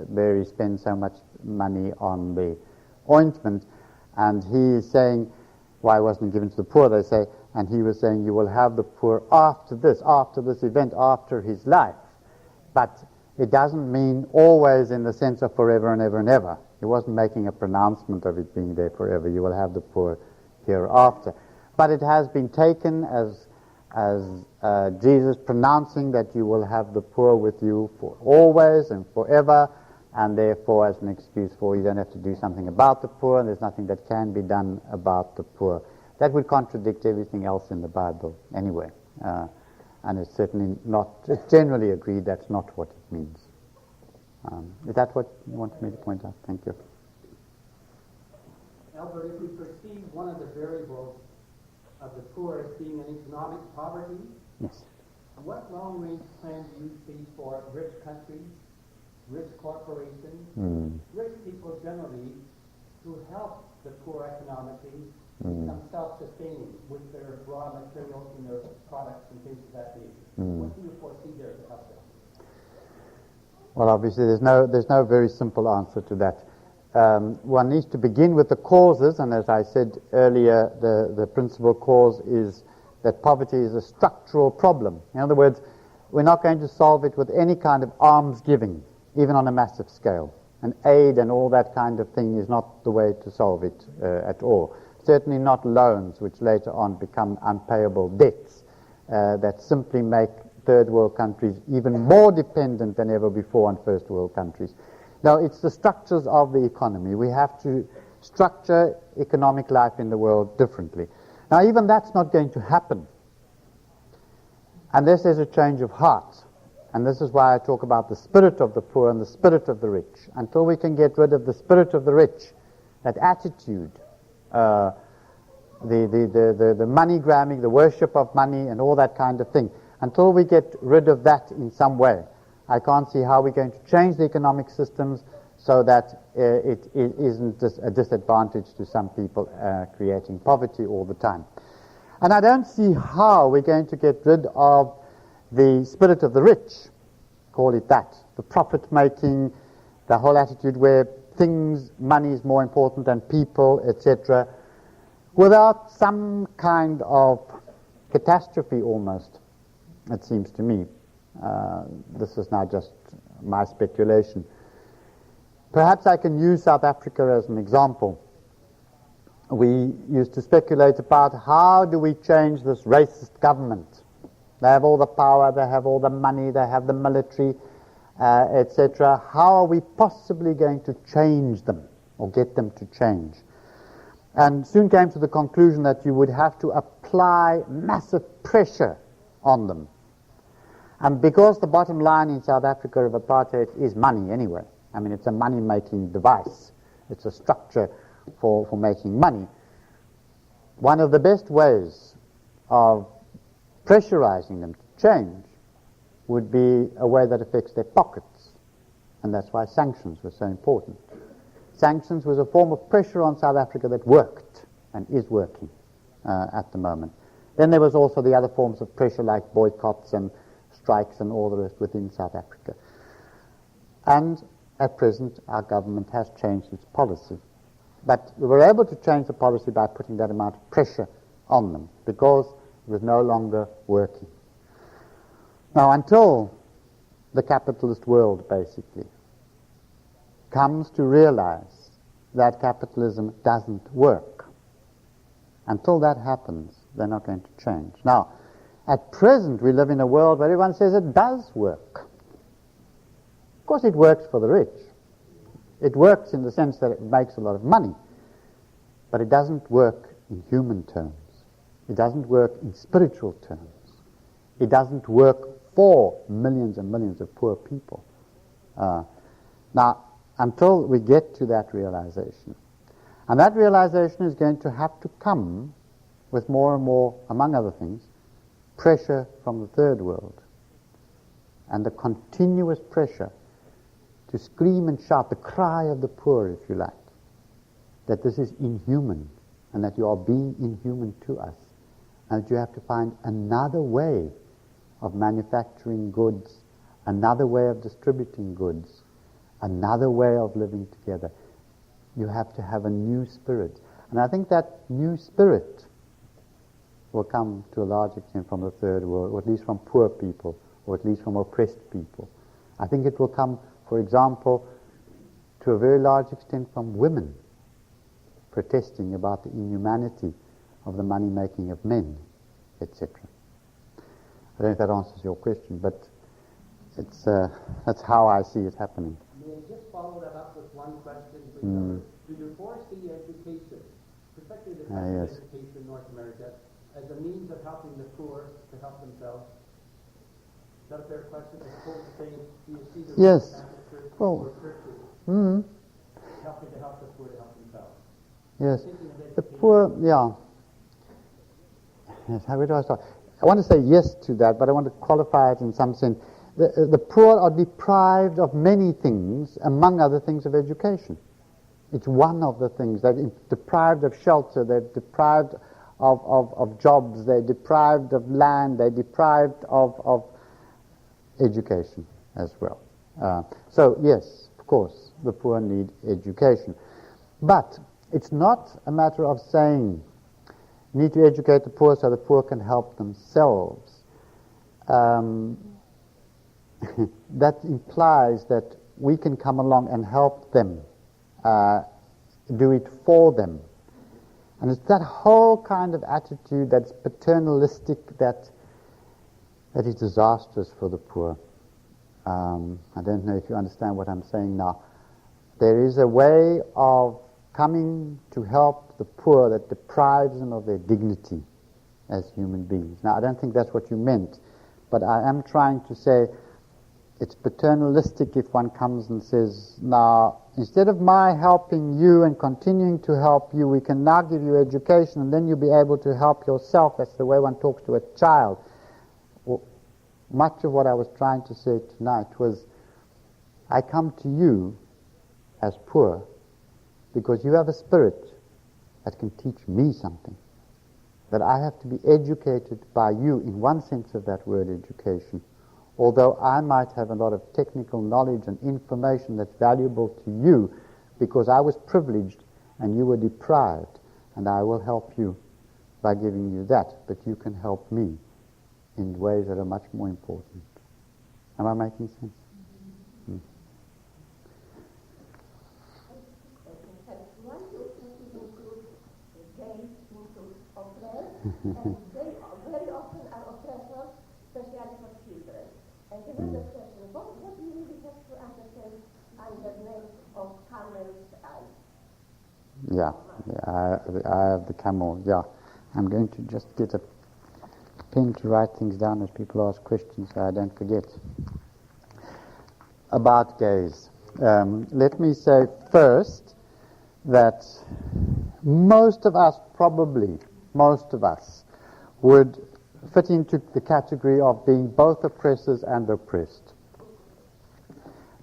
Mary spend so much money on the ointment? And he is saying, why wasn't it given to the poor, they say, and he was saying, you will have the poor after this event, after his life. But it doesn't mean always in the sense of forever and ever and ever. He wasn't making a pronouncement of it being there forever. You will have the poor hereafter. But it has been taken as Jesus pronouncing that you will have the poor with you for always and forever, and therefore as an excuse for you don't have to do something about the poor, and there's nothing that can be done about the poor. That would contradict everything else in the Bible anyway. And it's certainly not, it's generally agreed that's not what it means. Is that what you wanted me to point out? Thank you. Albert, if we perceive one of the variables of the poor as being an economic poverty, yes, what long-range plan do you see for rich countries, rich corporations, rich people generally, to help the poor economically become self-sustaining with their raw materials and their products and things of that nature? What do you foresee there to help them? Well, obviously there's no very simple answer to that. One needs to begin with the causes, and as I said earlier, the principal cause is that poverty is a structural problem. In other words, we're not going to solve it with any kind of alms giving, even on a massive scale. And aid and all that kind of thing is not the way to solve it at all. Certainly not loans, which later on become unpayable debts that simply make third world countries even more dependent than ever before on first world countries. Now, it's the structures of the economy. We have to structure economic life in the world differently. Now, even that's not going to happen unless there's a change of heart. And this is why I talk about the spirit of the poor and the spirit of the rich. Until we can get rid of the spirit of the rich, that attitude, the money grabbing, the worship of money and all that kind of thing, until we get rid of that in some way, I can't see how we're going to change the economic systems so that it isn't just a disadvantage to some people, creating poverty all the time. And I don't see how we're going to get rid of the spirit of the rich, call it that, the profit-making, the whole attitude where money is more important than people, etc., without some kind of catastrophe almost, it seems to me. This is now just my speculation. Perhaps I can use South Africa as an example. We used to speculate about how do we change this racist government. They have all the power, they have all the money, they have the military, etc. How are we possibly going to change them or get them to change? And soon came to the conclusion that you would have to apply massive pressure on them. And because the bottom line in South Africa of apartheid is money anyway, I mean it's a money-making device, it's a structure for making money, one of the best ways of pressurizing them to change would be a way that affects their pockets. And that's why sanctions were so important. Sanctions was a form of pressure on South Africa that worked and is working at the moment. Then there was also the other forms of pressure like boycotts and strikes and all the rest within South Africa. And at present, our government has changed its policy. But we were able to change the policy by putting that amount of pressure on them because it was no longer working. Now, until the capitalist world, basically, comes to realize that capitalism doesn't work, until that happens, they're not going to change. Now, at present, we live in a world where everyone says it does work. Of course, it works for the rich. It works in the sense that it makes a lot of money, but it doesn't work in human terms. It doesn't work in spiritual terms. It doesn't work for millions and millions of poor people. Now, until we get to that realization, and that realization is going to have to come with more and more, among other things, pressure from the third world, and the continuous pressure to scream and shout, the cry of the poor, if you like, that this is inhuman, and that you are being inhuman to us, and that you have to find another way of manufacturing goods, another way of distributing goods, another way of living together. You have to have a new spirit. And I think that new spirit will come to a large extent from the third world, or at least from poor people, or at least from oppressed people. I think it will come, for example, to a very large extent from women protesting about the inhumanity of the money-making of men, etc. I don't know if that answers your question, but that's how I see it happening. May I just follow that up with one question? Do you foresee education, particularly the kind of education in North America, as a means of helping the poor to help themselves? Is that a fair question? As opposed to saying, do you see the church or churches helping to help the poor to help themselves? Yes. The poor, yeah. Yes, how do I start? I want to say yes to that, but I want to qualify it in some sense. The poor are deprived of many things, among other things of education. It's one of the things. They're deprived of shelter, they're deprived of jobs, they're deprived of land, they're deprived of education as well. So yes, of course, the poor need education. But it's not a matter of saying you need to educate the poor so the poor can help themselves. That implies that we can come along and help them, do it for them. And it's that whole kind of attitude that's paternalistic that is disastrous for the poor. I don't know if you understand what I'm saying now. There is a way of coming to help the poor that deprives them of their dignity as human beings. Now, I don't think that's what you meant, but I am trying to say it's paternalistic if one comes and says, now, instead of my helping you and continuing to help you, we can now give you education and then you'll be able to help yourself. That's the way one talks to a child. Well, much of what I was trying to say tonight was, I come to you as poor because you have a spirit that can teach me something. That I have to be educated by you in one sense of that word, education. Although I might have a lot of technical knowledge and information that's valuable to you because I was privileged and you were deprived, and I will help you by giving you that, but you can help me in ways that are much more important. Am I making sense? And they very often are oppressors, especially for children. And another question, what do you really have to understand under the name of camels and... I have the camel, yeah. I'm going to just get a pen to write things down as people ask questions so I don't forget. About gays. Let me say first that most of us would fit into the category of being both oppressors and oppressed.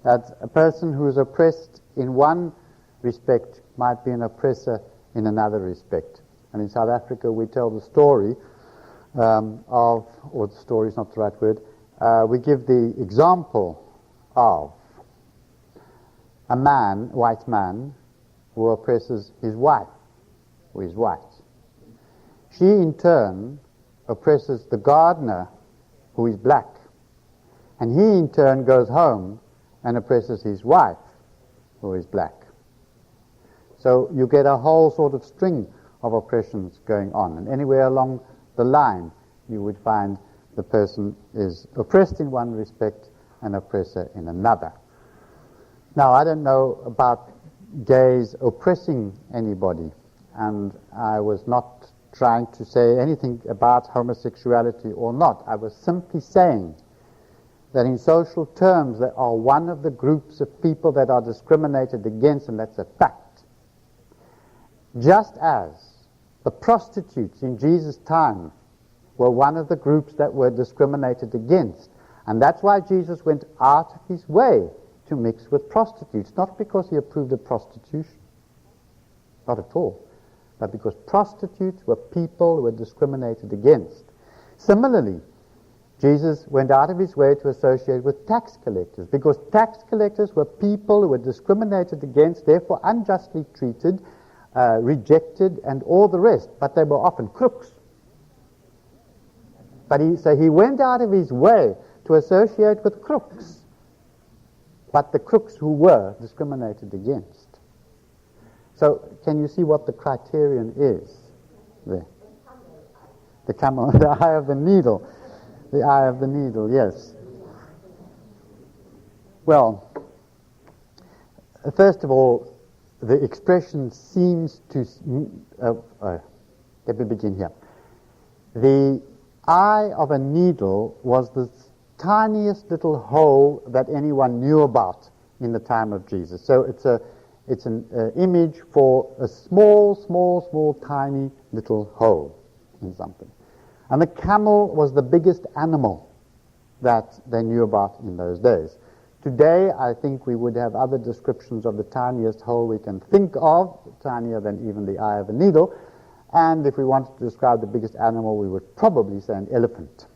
That a person who is oppressed in one respect might be an oppressor in another respect. And in South Africa we tell the story or the story is not the right word, we give the example of a man, white man, who oppresses his wife, who is white. She in turn oppresses the gardener, who is black. And he in turn goes home and oppresses his wife, who is black. So you get a whole sort of string of oppressions going on. And anywhere along the line, you would find the person is oppressed in one respect and oppressor in another. Now, I don't know about gays oppressing anybody, and I was not trying to say anything about homosexuality or not. I was simply saying that in social terms, they are one of the groups of people that are discriminated against, and that's a fact. Just as the prostitutes in Jesus' time were one of the groups that were discriminated against. And that's why Jesus went out of his way to mix with prostitutes, not because he approved of prostitution, not at all, but because prostitutes were people who were discriminated against. Similarly, Jesus went out of his way to associate with tax collectors, because tax collectors were people who were discriminated against, therefore unjustly treated, rejected, and all the rest, but they were often crooks. So he went out of his way to associate with crooks, but the crooks who were discriminated against. So can you see what the criterion is there? The camel, the eye of the needle. The eye of the needle, yes. Well, first of all, the expression seems to... let me begin here. The eye of a needle was the tiniest little hole that anyone knew about in the time of Jesus. So it's an image for a small, tiny little hole in something. And the camel was the biggest animal that they knew about in those days. Today, I think we would have other descriptions of the tiniest hole we can think of, tinier than even the eye of a needle. And if we wanted to describe the biggest animal, we would probably say an elephant.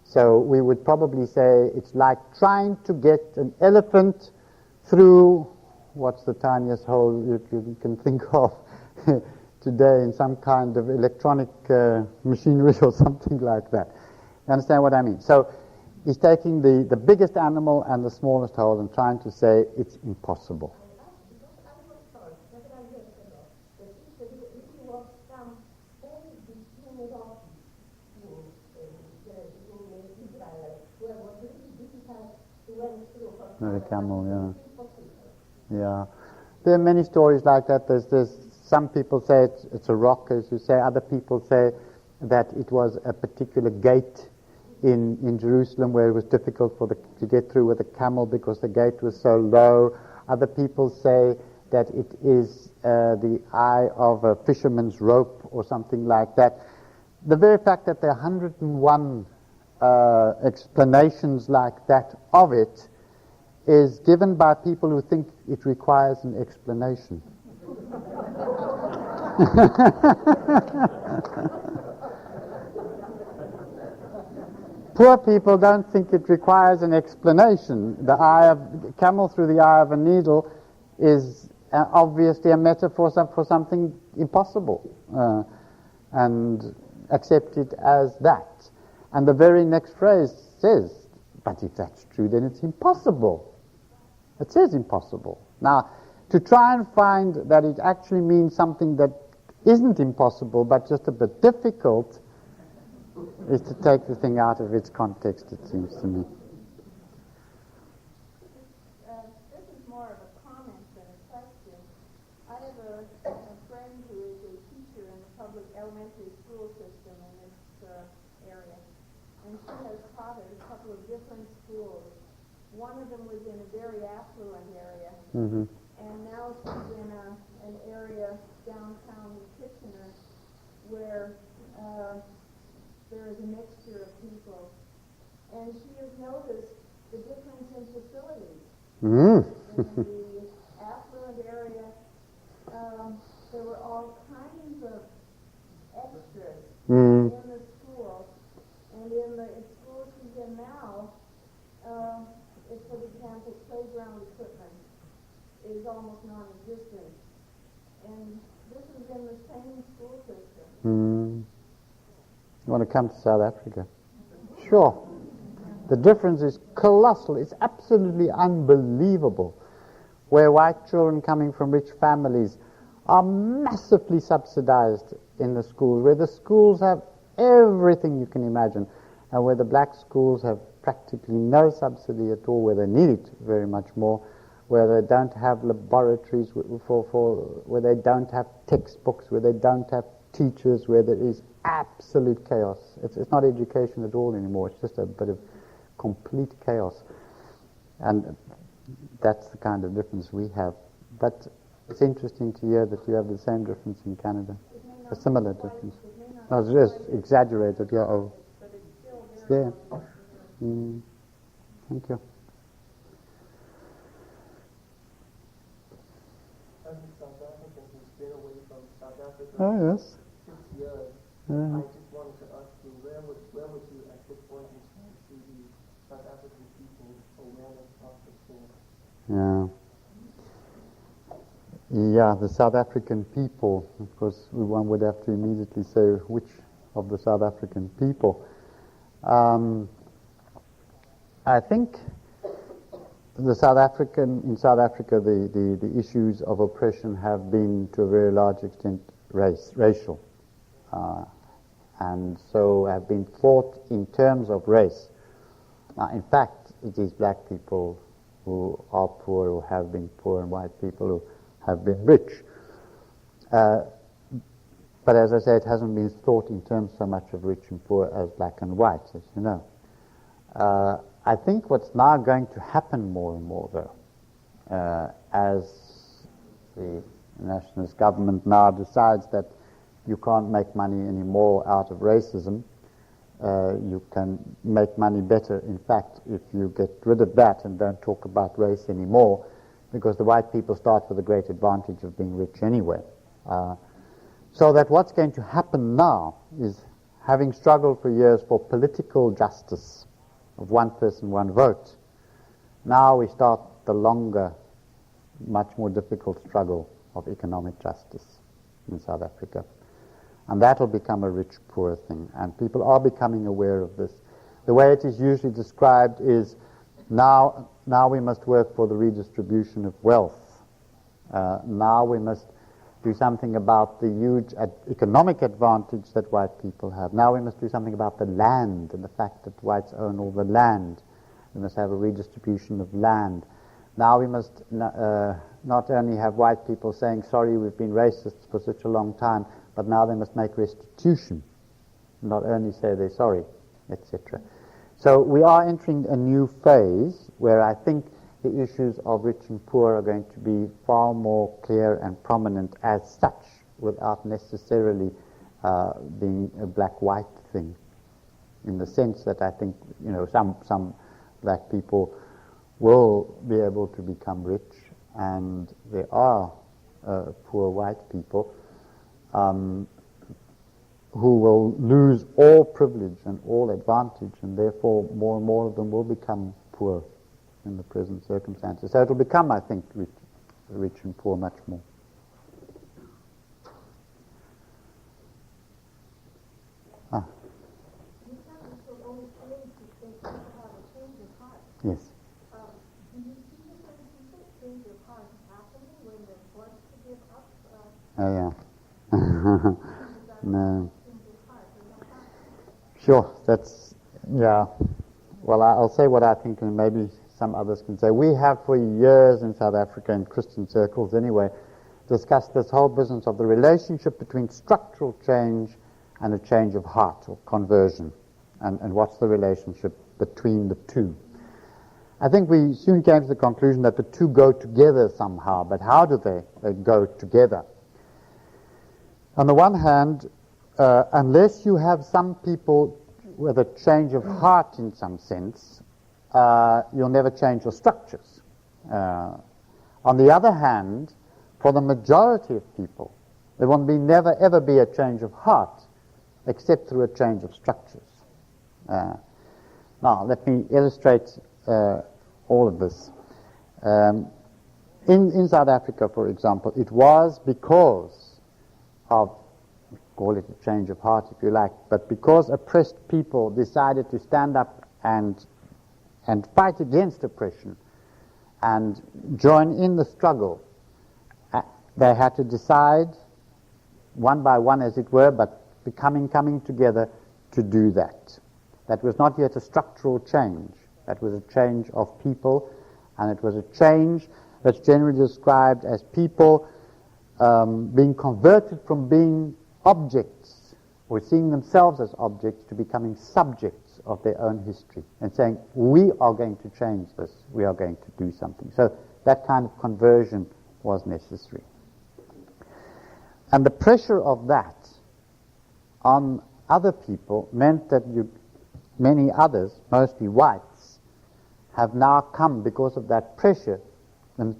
So we would probably say it's like trying to get an elephant through, what's the tiniest hole you can think of today in some kind of electronic machinery or something like that. You understand what I mean? So he's taking the biggest animal and the smallest hole and trying to say it's impossible. The camel, yeah. Yeah. There are many stories like that. There's some people say it's a rock, as you say. Other people say that it was a particular gate in Jerusalem where it was difficult to get through with a camel because the gate was so low. Other people say that it is the eye of a fisherman's rope or something like that. The very fact that there are 101 explanations like that of it is given by people who think it requires an explanation. Poor people don't think it requires an explanation. The camel through the eye of a needle is obviously a metaphor for something impossible, and accept it as that. And the very next phrase says, but if that's true, then it's impossible. It says impossible. Now, to try and find that it actually means something that isn't impossible, but just a bit difficult, is to take the thing out of its context, it seems to me. This is more of a comment than a question. I have a friend who is a teacher in the public elementary school system in this area, and she has taught at a couple of different schools. One of them was in a very affluent area, and now she's in an area downtown Kitchener where there is a mixture of people. And she has noticed the difference in facilities. In the affluent area, there were all kinds of extras Mm. in the schools. And in the schools she's in now, if, for example, playground equipment is almost non-existent. And this is in the same school system. Mm. You want to come to South Africa? Sure. The difference is colossal. It's absolutely unbelievable. Where white children coming from rich families are massively subsidized in the schools, where the schools have everything you can imagine, and where the black schools have practically no subsidy at all, where they need it very much more, where they don't have laboratories, where they don't have textbooks, where they don't have teachers, where there is absolute chaos. It's not education at all anymore. It's just a bit of complete chaos. And that's the kind of difference we have. But it's interesting to hear that you have the same difference in Canada, a similar difference. No, it's just exaggerated, yeah. Oh. It's there. Thank you. As a South African who's been away from South Africa Oh, yes. 6 years, Uh-huh. I just wanted to ask you, where would you at this point in time see the South African people's awareness of the soul? Yeah. Yeah, the South African people, of course, one would have to immediately say which of the South African people. I think in South Africa, the issues of oppression have been, to a very large extent, racial. And so have been thought in terms of race. In fact, it is black people who are poor, who have been poor, and white people who have been rich. But as I say, it hasn't been thought in terms so much of rich and poor as black and white, as you know. I think what's now going to happen more and more, though, as the nationalist government now decides that you can't make money anymore out of racism, you can make money better, in fact, if you get rid of that and don't talk about race anymore, because the white people start with a great advantage of being rich anyway. So that what's going to happen now is, having struggled for years for political justice of one person, one vote, now we start the longer, much more difficult struggle of economic justice in South Africa. And that will become a rich-poor thing, and people are becoming aware of this. The way it is usually described is, now we must work for the redistribution of wealth. Now we must do something about the huge economic advantage that white people have. Now we must do something about the land and the fact that whites own all the land. We must have a redistribution of land. Now we must not only have white people saying, sorry, we've been racists for such a long time, but now they must make restitution, not only say they're sorry, etc. So we are entering a new phase where I think the issues of rich and poor are going to be far more clear and prominent as such, without necessarily being a black-white thing, in the sense that I think, some black people will be able to become rich, and there are poor white people who will lose all privilege and all advantage, and therefore more and more of them will become poor in the present circumstances. So it will become, I think, rich and poor much more. Yes. Do you see different people change of heart happening when they're forced to give up? No. Sure, yeah. Well, I'll say what I think, and maybe some others can say. We have for years in South Africa, in Christian circles anyway, discussed this whole business of the relationship between structural change and a change of heart or conversion, and what's the relationship between the two. I think we soon came to the conclusion that the two go together somehow, but how do they go together? On the one hand, unless you have some people with a change of heart in some sense, you'll never change your structures. On the other hand, for the majority of people, there will never ever be a change of heart except through a change of structures. Now, let me illustrate all of this. In South Africa, for example, it was because of, call it a change of heart if you like, but because oppressed people decided to stand up and fight against oppression and join in the struggle, they had to decide, one by one as it were, but coming together to do that. That was not yet a structural change. That was a change of people, and it was a change that's generally described as people being converted from being objects or seeing themselves as objects to becoming subjects of their own history and saying, we are going to change this, we are going to do something. So that kind of conversion was necessary. And the pressure of that on other people meant that many others, mostly whites, have now come because of that pressure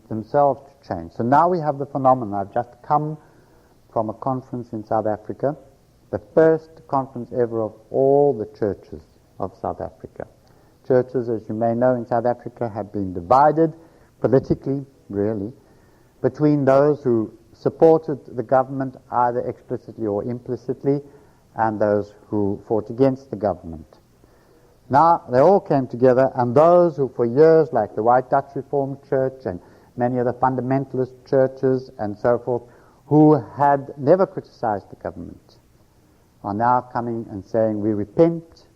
themselves to change. So now we have the phenomenon. I've just come from a conference in South Africa, the first conference ever of all the churches of South Africa. Churches, as you may know, in South Africa have been divided politically, really, between those who supported the government either explicitly or implicitly and those who fought against the government. Now, they all came together, and those who for years, like the White Dutch Reformed Church and many of the fundamentalist churches and so forth, who had never criticized the government, are now coming and saying, we repent.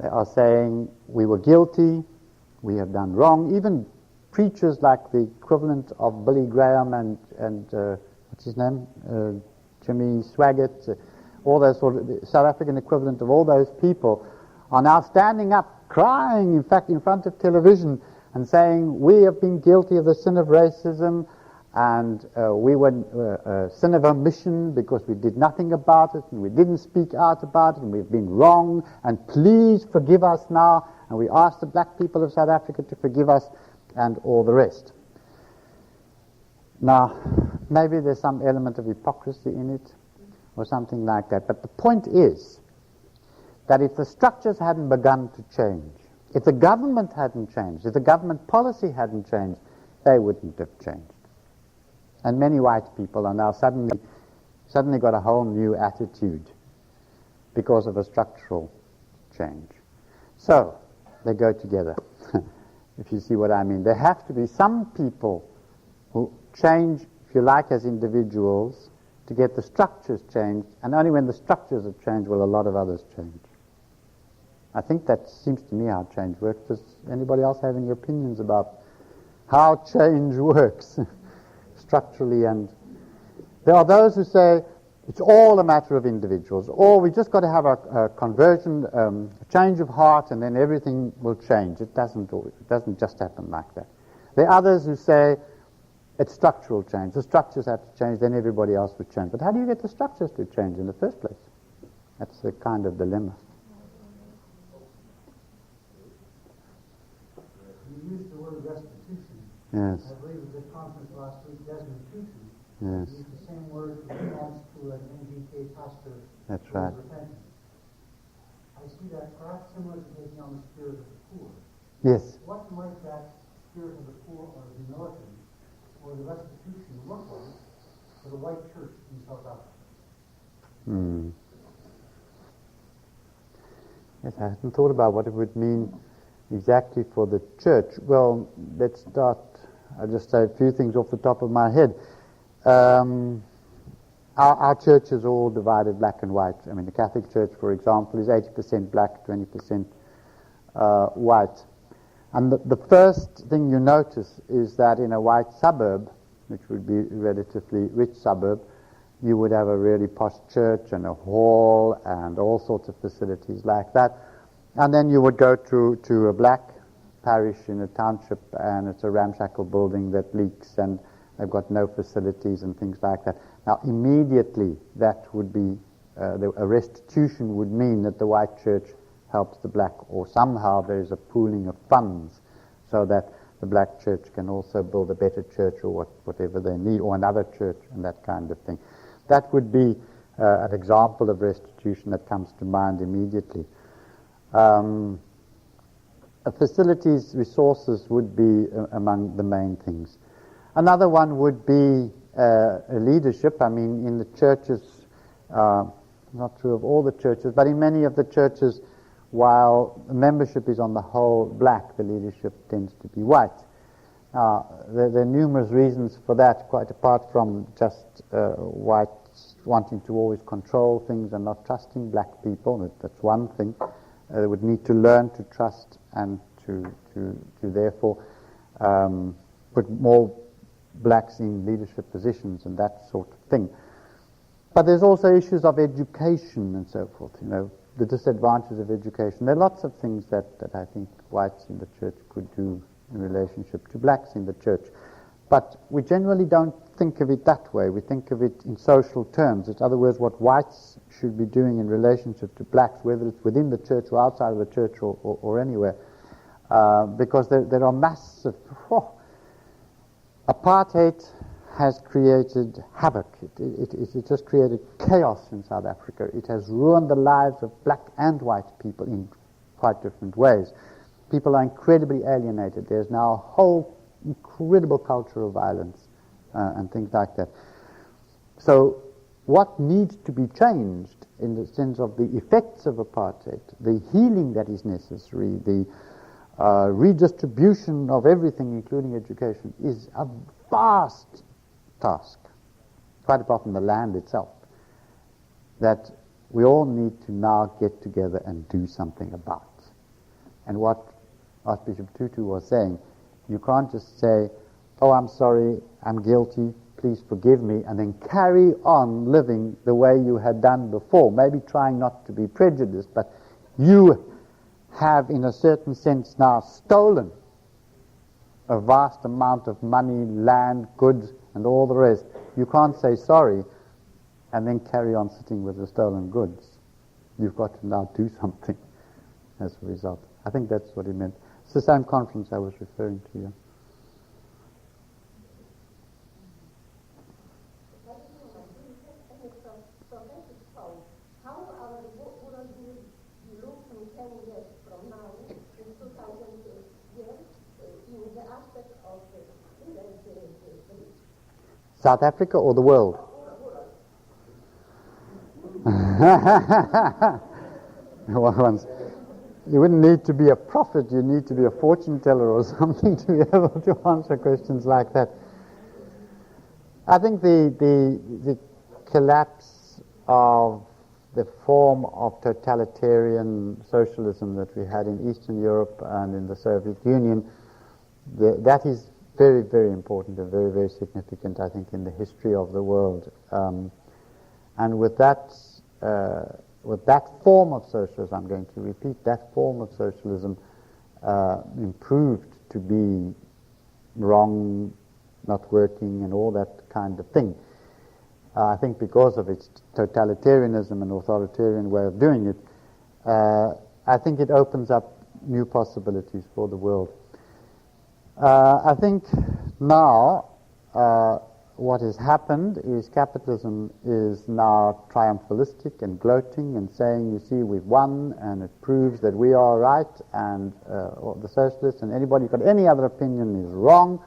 They are saying, we were guilty, we have done wrong. Even preachers like the equivalent of Billy Graham and what's his name? Jimmy Swaggart, all those sort of, the South African equivalent of all those people, are now standing up, crying, in fact, in front of television, and saying, we have been guilty of the sin of racism, and we were sin of omission because we did nothing about it, and we didn't speak out about it, and we've been wrong, and please forgive us now, and we ask the black people of South Africa to forgive us, and all the rest. Now, maybe there's some element of hypocrisy in it, or something like that, but the point is that if the structures hadn't begun to change, if the government hadn't changed, if the government policy hadn't changed, they wouldn't have changed. And many white people are now suddenly got a whole new attitude because of a structural change. So, they go together, if you see what I mean. There have to be some people who change, if you like, as individuals, to get the structures changed, and only when the structures have changed will a lot of others change. I think that seems to me how change works. Does anybody else have any opinions about how change works structurally? And there are those who say it's all a matter of individuals, or we just got to have a conversion, a change of heart, and then everything will change. It doesn't just happen like that. There are others who say it's structural change. The structures have to change, then everybody else would change. But how do you get the structures to change in the first place? That's the kind of dilemma. You used the word restitution. Yes. I believe at the conference last week, Desmond Tutu Yes. used the same word in response to an NGK pastor. That's who was right. repentant. I see that perhaps similar to taking on the spirit of the poor. Yes. What might that spirit of the poor or the humility or the restitution look like for the white church in South Africa? Yes, I hadn't thought about what it would mean exactly for the church. Well, let's start. I'll just say a few things off the top of my head. Our church is all divided black and white. I mean, the Catholic Church, for example, is 80% black, 20% white. And the first thing you notice is that in a white suburb, which would be a relatively rich suburb, you would have a really posh church and a hall and all sorts of facilities like that. And then you would go to a black parish in a township, and it's a ramshackle building that leaks, and they've got no facilities and things like that. Now, immediately, that would be, a restitution would mean that the white church helps the black, or somehow there's a pooling of funds so that the black church can also build a better church or whatever they need, or another church and that kind of thing. That would be an example of restitution that comes to mind immediately. Facilities, resources would be among the main things. Another one would be leadership. I mean, in the churches, not true of all the churches, but in many of the churches, while membership is on the whole black, the leadership tends to be white. There are numerous reasons for that, quite apart from just whites wanting to always control things and not trusting black people. That's one thing. They would need to learn to trust and to therefore put more blacks in leadership positions and that sort of thing. But there's also issues of education and so forth, you know, the disadvantages of education. There are lots of things that I think whites in the church could do in relationship to blacks in the church. But we generally don't think of it that way. We think of it in social terms. In other words, what whites should be doing in relationship to blacks, whether it's within the church or outside of the church or anywhere. Because there are massive... Apartheid has created havoc. It just created chaos in South Africa. It has ruined the lives of black and white people in quite different ways. People are incredibly alienated. There's now a whole incredible culture of violence and things like that. So what needs to be changed in the sense of the effects of apartheid, the healing that is necessary, the redistribution of everything, including education, is a vast task, quite apart from the land itself, that we all need to now get together and do something about. And what Archbishop Tutu was saying, you can't just say, oh, I'm sorry, I'm guilty, please forgive me, and then carry on living the way you had done before, maybe trying not to be prejudiced, but you have, in a certain sense, now stolen a vast amount of money, land, goods, and all the rest. You can't say sorry and then carry on sitting with the stolen goods. You've got to now do something as a result. I think that's what he meant. It's the same conference I was referring to you. South Africa or the world? You wouldn't need to be a prophet, you need to be a fortune teller or something to be able to answer questions like that. I think the collapse of the form of totalitarian socialism that we had in Eastern Europe and in the Soviet Union, that is very, very important and very, very significant, I think, in the history of the world. And with that form of socialism, I'm going to repeat, that form of socialism improved to be wrong, not working, and all that kind of thing. I think because of its totalitarianism and authoritarian way of doing it, I think it opens up new possibilities for the world. I think now what has happened is capitalism is now triumphalistic and gloating and saying, you see, we've won and it proves that we are right and the socialists and anybody who's got any other opinion is wrong.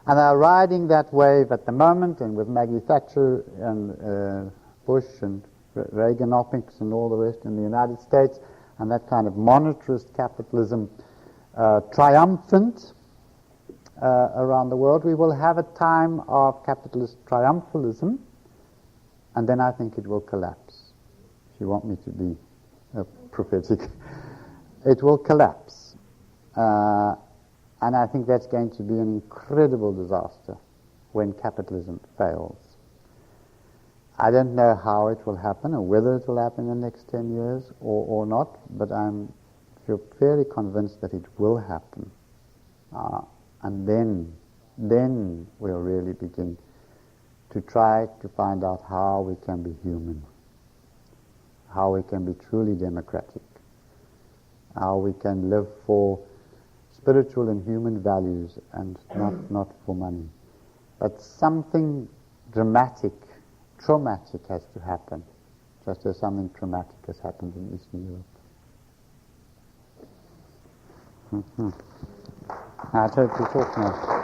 And they're riding that wave at the moment, and with Maggie Thatcher and Bush and Reaganomics and all the rest in the United States, and that kind of monetarist capitalism triumphant around the world, we will have a time of capitalist triumphalism, and then I think it will collapse. If you want me to be prophetic, it will collapse. And I think that's going to be an incredible disaster when capitalism fails. I don't know how it will happen or whether it will happen in the next 10 years or not, but I feel fairly convinced that it will happen. And then we'll really begin to try to find out how we can be human, how we can be truly democratic, how we can live for spiritual and human values and not for money. But something dramatic, traumatic has to happen just as something traumatic has happened in Eastern Europe. I heard you talk now.